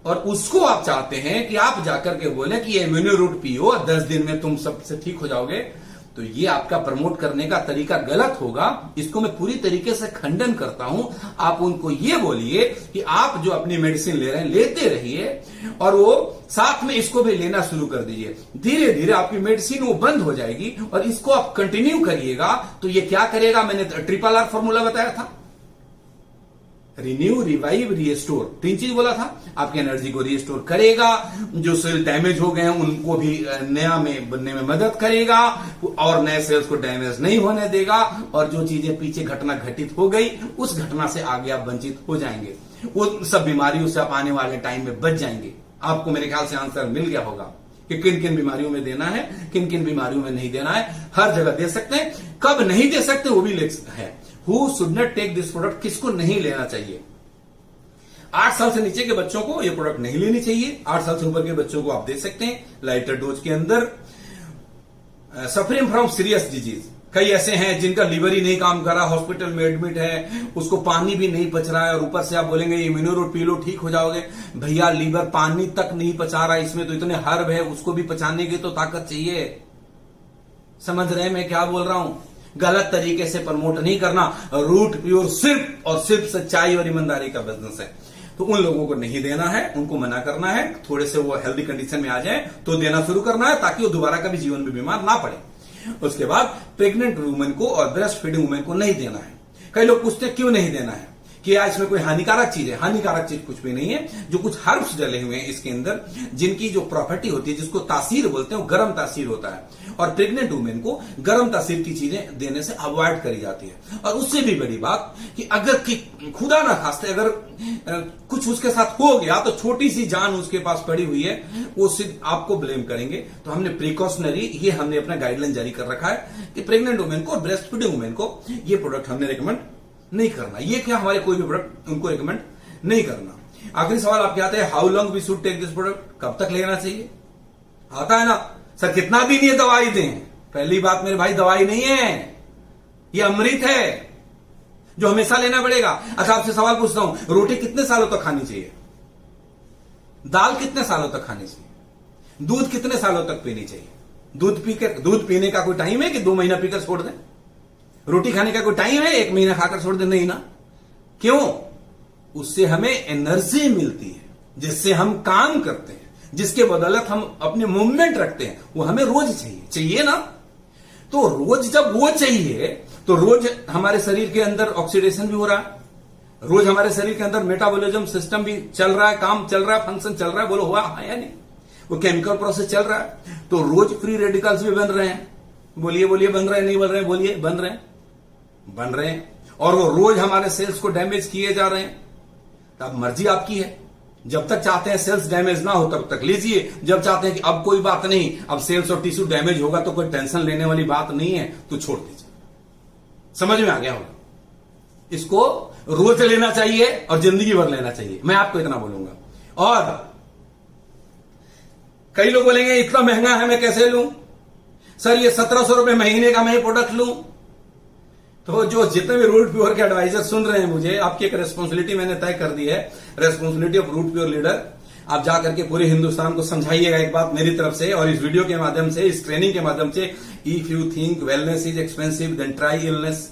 और उसको आप चाहते हैं कि आप जाकर के बोले कि ये इम्यूनो रूट पियो, 10 दिन में तुम सबसे ठीक हो जाओगे, तो ये आपका प्रमोट करने का तरीका गलत होगा। इसको मैं पूरी तरीके से खंडन करता हूं। आप उनको ये बोलिए कि आप जो अपनी मेडिसिन ले रहे हैं लेते रहिए, और वो साथ में इसको भी लेना शुरू कर दीजिए। धीरे धीरे आपकी मेडिसिन वो बंद हो जाएगी और इसको आप कंटिन्यू करिएगा। तो ये क्या करेगा, मैंने RRR फॉर्मूला बताया था, रिन्यू, रिवाइव, रिस्टोर, 3 चीज बोला था। आपकी एनर्जी को रिस्टोर करेगा, जो सेल डैमेज हो गए हैं उनको भी नया में बनने में मदद करेगा, और नए सेल्स को डैमेज नहीं होने देगा, और जो चीजें पीछे घटना घटित हो गई उस घटना से आगे आप वंचित हो जाएंगे, वो सब बीमारियों से आप आने वाले टाइम में बच जाएंगे। आपको मेरे ख्याल से आंसर मिल गया होगा कि किन किन बीमारियों में देना है, किन किन बीमारियों में नहीं देना है। हर जगह दे सकते हैं, कब नहीं दे सकते वो भी है। Who should not take this product, किसको नहीं लेना चाहिए? 8 साल से नीचे के बच्चों को ये प्रोडक्ट नहीं लेनी चाहिए। 8 साल से ऊपर के बच्चों को आप दे सकते हैं लाइटर डोज के अंदर। सफरिंग फ्रॉम सीरियस डिजीज, कई ऐसे हैं जिनका लीवर ही नहीं काम कर रहा, हॉस्पिटल में एडमिट है, उसको पानी भी नहीं पच रहा है, और ऊपर से आप बोलेंगे इम्यूनोरूट पी लो ठीक हो जाओगे। भैया लीवर पानी तक नहीं पचा रहा, इसमें तो इतने हर्ब है, उसको भी पचाने की तो ताकत चाहिए। समझ रहे हैं मैं क्या बोल रहा हूं? गलत तरीके से प्रमोट नहीं करना। रूट प्योर सिर्फ और सिर्फ सच्चाई और ईमानदारी का बिजनेस है, तो उन लोगों को नहीं देना है, उनको मना करना है। थोड़े से वो हेल्दी कंडीशन में आ जाए तो देना शुरू करना है, ताकि वो दोबारा कभी जीवन में बीमार ना पड़े। उसके बाद प्रेग्नेंट वुमेन को और ब्रेस्ट फीडिंग वुमेन को नहीं देना है। कई लोग पूछते हैं क्यों नहीं देना है, कि यार इसमें कोई हानिकारक चीज है। हानिकारक चीज कुछ भी नहीं है। जो कुछ हर्ब्स डले हुए हैं इसके अंदर, जिनकी जो प्रॉपर्टी होती है, जिसको तासीर बोलते हैं, वो गर्म तासीर होता है, और प्रेग्नेंट वुमेन को गर्म तासीर की चीजें देने से अवॉइड करी जाती है। और उससे भी बड़ी बात कि अगर खुदा ना खास्ते अगर कुछ उसके साथ हो गया तो छोटी सी जान उसके पास पड़ी हुई है, वो सिर्फ आपको ब्लेम करेंगे। तो हमने प्रिकॉशनरी ये हमने अपना गाइडलाइन जारी कर रखा है कि प्रेग्नेंट वुमेन को और ब्रेस्ट फीडिंग वुमेन को ये प्रोडक्ट हमने रिकमेंड नहीं करना। ये क्या हमारे कोई भी प्रोडक्ट उनको रिकमेंड नहीं करना। आखिरी सवाल आपके आते हैं, how long we should take this product, कब तक लेना चाहिए? आता है ना सर, कितना दिन ये दवाई दें? पहली बात मेरे भाई, दवाई नहीं है, ये अमृत है जो हमेशा लेना पड़ेगा। अच्छा आपसे सवाल पूछता हूं, रोटी कितने सालों तक खानी चाहिए? दाल कितने सालों तक खानी चाहिए? दूध कितने सालों तक पीनी चाहिए? दूध पीने का कोई टाइम है कि 2 महीना पीकर छोड़ दें? रोटी खाने का कोई टाइम है 1 महीना खाकर छोड़ दें? नहीं ना। क्यों? उससे हमें एनर्जी मिलती है, जिससे हम काम करते हैं, जिसके बदौलत हम अपने मूवमेंट रखते हैं, वो हमें रोज चाहिए ना। तो रोज जब वो चाहिए तो रोज हमारे शरीर के अंदर ऑक्सीडेशन भी हो रहा है, रोज हमारे शरीर के अंदर मेटाबॉलिज्म सिस्टम भी चल रहा है, काम चल रहा है, फंक्शन चल रहा है। बोलो हुआ है या नहीं? वो केमिकल प्रोसेस चल रहा है, तो रोज फ्री रेडिकल्स भी बन रहे हैं। बोलिए बोलिए, बन रहे हैं नहीं बन रहे हैं? बोलिए, बन रहे हैं। और वो रोज हमारे सेल्स को डैमेज किए जा रहे हैं। तो अब मर्जी आपकी है, जब तक चाहते हैं सेल्स डैमेज ना हो तब तक लीजिए, जब चाहते हैं कि अब कोई बात नहीं, अब सेल्स और टिश्यू डैमेज होगा तो कोई टेंशन लेने वाली बात नहीं है, तो छोड़ दीजिए। समझ में आ गया होगा? इसको रोज लेना चाहिए और जिंदगी भर लेना चाहिए, मैं आपको इतना बोलूंगा। और कई लोग बोलेंगे इतना महंगा है, मैं कैसे लूं? सर ये 1700 रुपए महीने का मैं प्रोडक्ट लूं? तो जो जितने भी रूट प्योर के एडवाइजर सुन रहे हैं, मुझे आपकी एक रेस्पॉन्सिबिलिटी मैंने तय कर दी है, responsibility of root pure leader. आप जाकर के पूरे हिंदुस्तान को समझाइएगा एक बात मेरी तरफ से, और इस वीडियो के माध्यम से, इस ट्रेनिंग के माध्यम से, if you think wellness is expensive than try illness.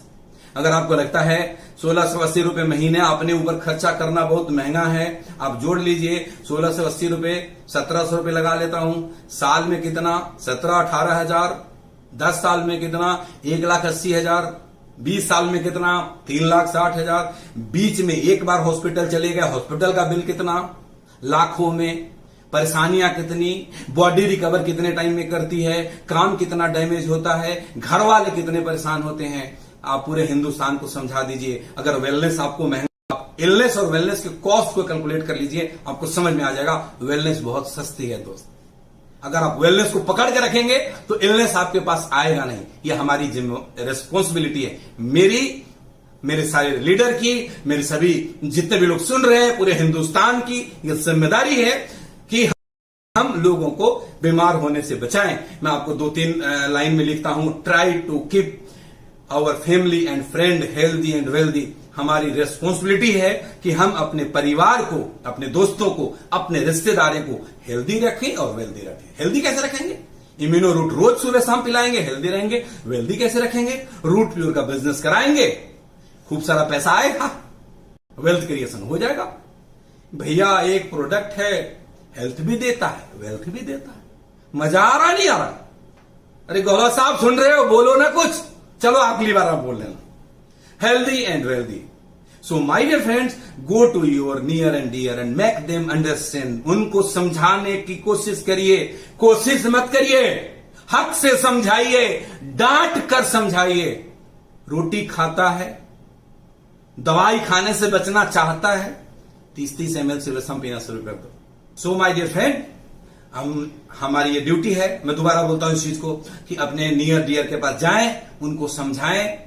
अगर आपको लगता है 1680 रुपए महीने अपने ऊपर खर्चा करना बहुत महंगा है, आप जोड़ लीजिए 1680 रुपए, 1700 रुपए लगा लेता हूं। साल में कितना? 17-18 हजार। 10 साल में कितना? 1,80,000। 20 साल में कितना? 3,60,000। बीच में एक बार हॉस्पिटल चले गए, हॉस्पिटल का बिल कितना? लाखों में। परेशानियां कितनी, बॉडी रिकवर कितने टाइम में करती है, काम कितना डैमेज होता है, घर वाले कितने परेशान होते हैं। आप पूरे हिंदुस्तान को समझा दीजिए। अगर वेलनेस आपको महंगा, आप इलनेस और वेलनेस के कॉस्ट को कैलकुलेट कर लीजिए, आपको समझ में आ जाएगा वेलनेस बहुत सस्ती है दोस्त। अगर आप वेलनेस को पकड़ के रखेंगे तो इलनेस आपके पास आएगा नहीं। ये हमारी रिस्पॉन्सिबिलिटी है, मेरे सारे लीडर की, मेरे सभी जितने भी लोग सुन रहे हैं, पूरे हिंदुस्तान की ये जिम्मेदारी है कि हम लोगों को बीमार होने से बचाएं। मैं आपको 2-3 लाइन में लिखता हूं, try to keep our family and friend healthy and wealthy. हमारी रिस्पॉन्सिबिलिटी है कि हम अपने परिवार को, अपने दोस्तों को, अपने रिश्तेदारों को हेल्दी रखें और वेल्दी रखें। हेल्दी कैसे रखेंगे? इम्यूनो रूट रोज सुबह शाम पिलाएंगे, हेल्दी रहेंगे। वेल्दी कैसे रखेंगे? रूट प्योर का बिजनेस कराएंगे, खूब सारा पैसा आएगा, वेल्थ क्रिएशन हो जाएगा। भैया एक प्रोडक्ट है, हेल्थ भी देता है, वेल्थ भी देता है। मजा आ रहा नहीं आ रहा? अरे गौरव साहब सुन रहे हो, बोलो ना कुछ। चलो अगली बार आप बोल लेना, healthy and wealthy. So my dear friends, go to your near and dear and make them understand. उनको समझाने की कोशिश करिए, कोशिश मत करिए, हक से समझाइए, डांट कर समझाइए। रोटी खाता है, दवाई खाने से बचना चाहता है, 30-30 ml से रसम पीना शुरू कर दो। So my dear friend, हमारी ये ड्यूटी है, मैं दोबारा बोलता हूं इस चीज को, कि अपने नियर डियर के पास जाएं, उनको समझाएं,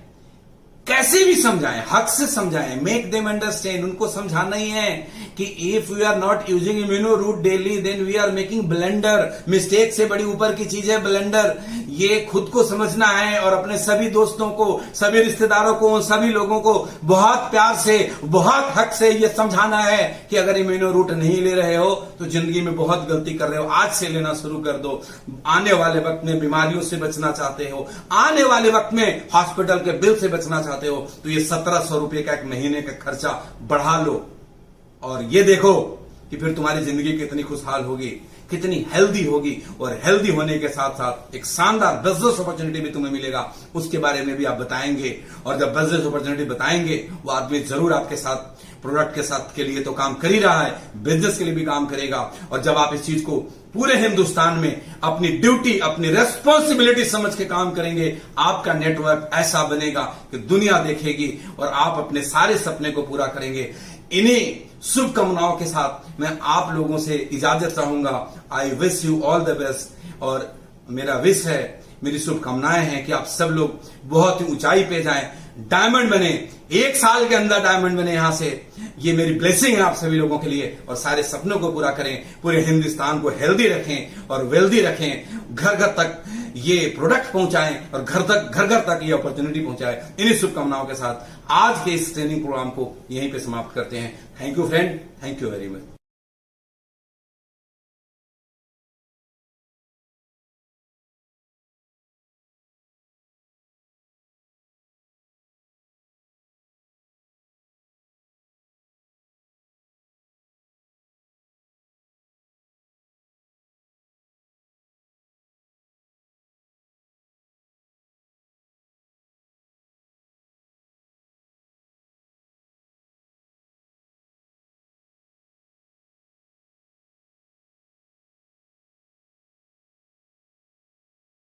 कैसे भी समझाएं, हक से समझाएं, मेक देम अंडरस्टैंड। उनको समझाना ही है कि if we are not using immuno root daily then we are making blender. Mistake से बड़ी ऊपर की चीज है ब्लेंडर। ये खुद को समझना है और अपने सभी दोस्तों को, सभी रिश्तेदारों को, सभी लोगों को बहुत प्यार से, बहुत हक से ये समझाना है कि अगर इम्यूनो रूट नहीं ले रहे हो तो जिंदगी में बहुत गलती कर रहे हो। आज से लेना शुरू कर दो। आने वाले वक्त में बीमारियों से बचना चाहते हो, आने वाले वक्त में हॉस्पिटल के बिल से बचना चाहते हो, तो ये 1700 रुपए का एक महीने का खर्चा बढ़ा लो और ये देखो कि फिर तुम्हारी जिंदगी कितनी खुशहाल होगी, कितनी हेल्दी होगी। और हेल्दी होने के साथ साथ एक शानदार बिजनेस अपॉर्चुनिटी भी तुम्हें मिलेगा, उसके बारे में भी आप बताएंगे। और जब बिजनेस अपॉर्चुनिटी बताएंगे, वो आदमी जरूर आपके साथ, प्रोडक्ट के साथ के लिए तो काम कर ही रहा है, बिजनेस के लिए भी काम करेगा। और जब आप इस चीज को पूरे हिंदुस्तान में अपनी ड्यूटी, अपनी रेस्पॉन्सिबिलिटी समझ के काम करेंगे, आपका नेटवर्क ऐसा बनेगा कि दुनिया देखेगी और आप अपने सारे सपने को पूरा करेंगे। इन्हीं शुभकामनाओं के साथ मैं आप लोगों से इजाजत चाहूंगा। I wish you all the best. और मेरा विश है, मेरी शुभकामनाएं हैं कि आप सब लोग बहुत ही ऊंचाई पे जाएं, डायमंड बने, 1 साल के अंदर डायमंड बने। यहां से ये मेरी ब्लेसिंग है आप सभी लोगों के लिए। और सारे सपनों को पूरा करें, पूरे हिंदुस्तान को हेल्दी रखें और वेल्दी रखें, घर घर तक ये प्रोडक्ट पहुंचाएं और घर घर तक ये अपॉर्चुनिटी पहुंचाएं। इन्हीं शुभकामनाओं के साथ आज के इस ट्रेनिंग प्रोग्राम को यहीं पे समाप्त करते हैं। Thank you friend, thank you very much.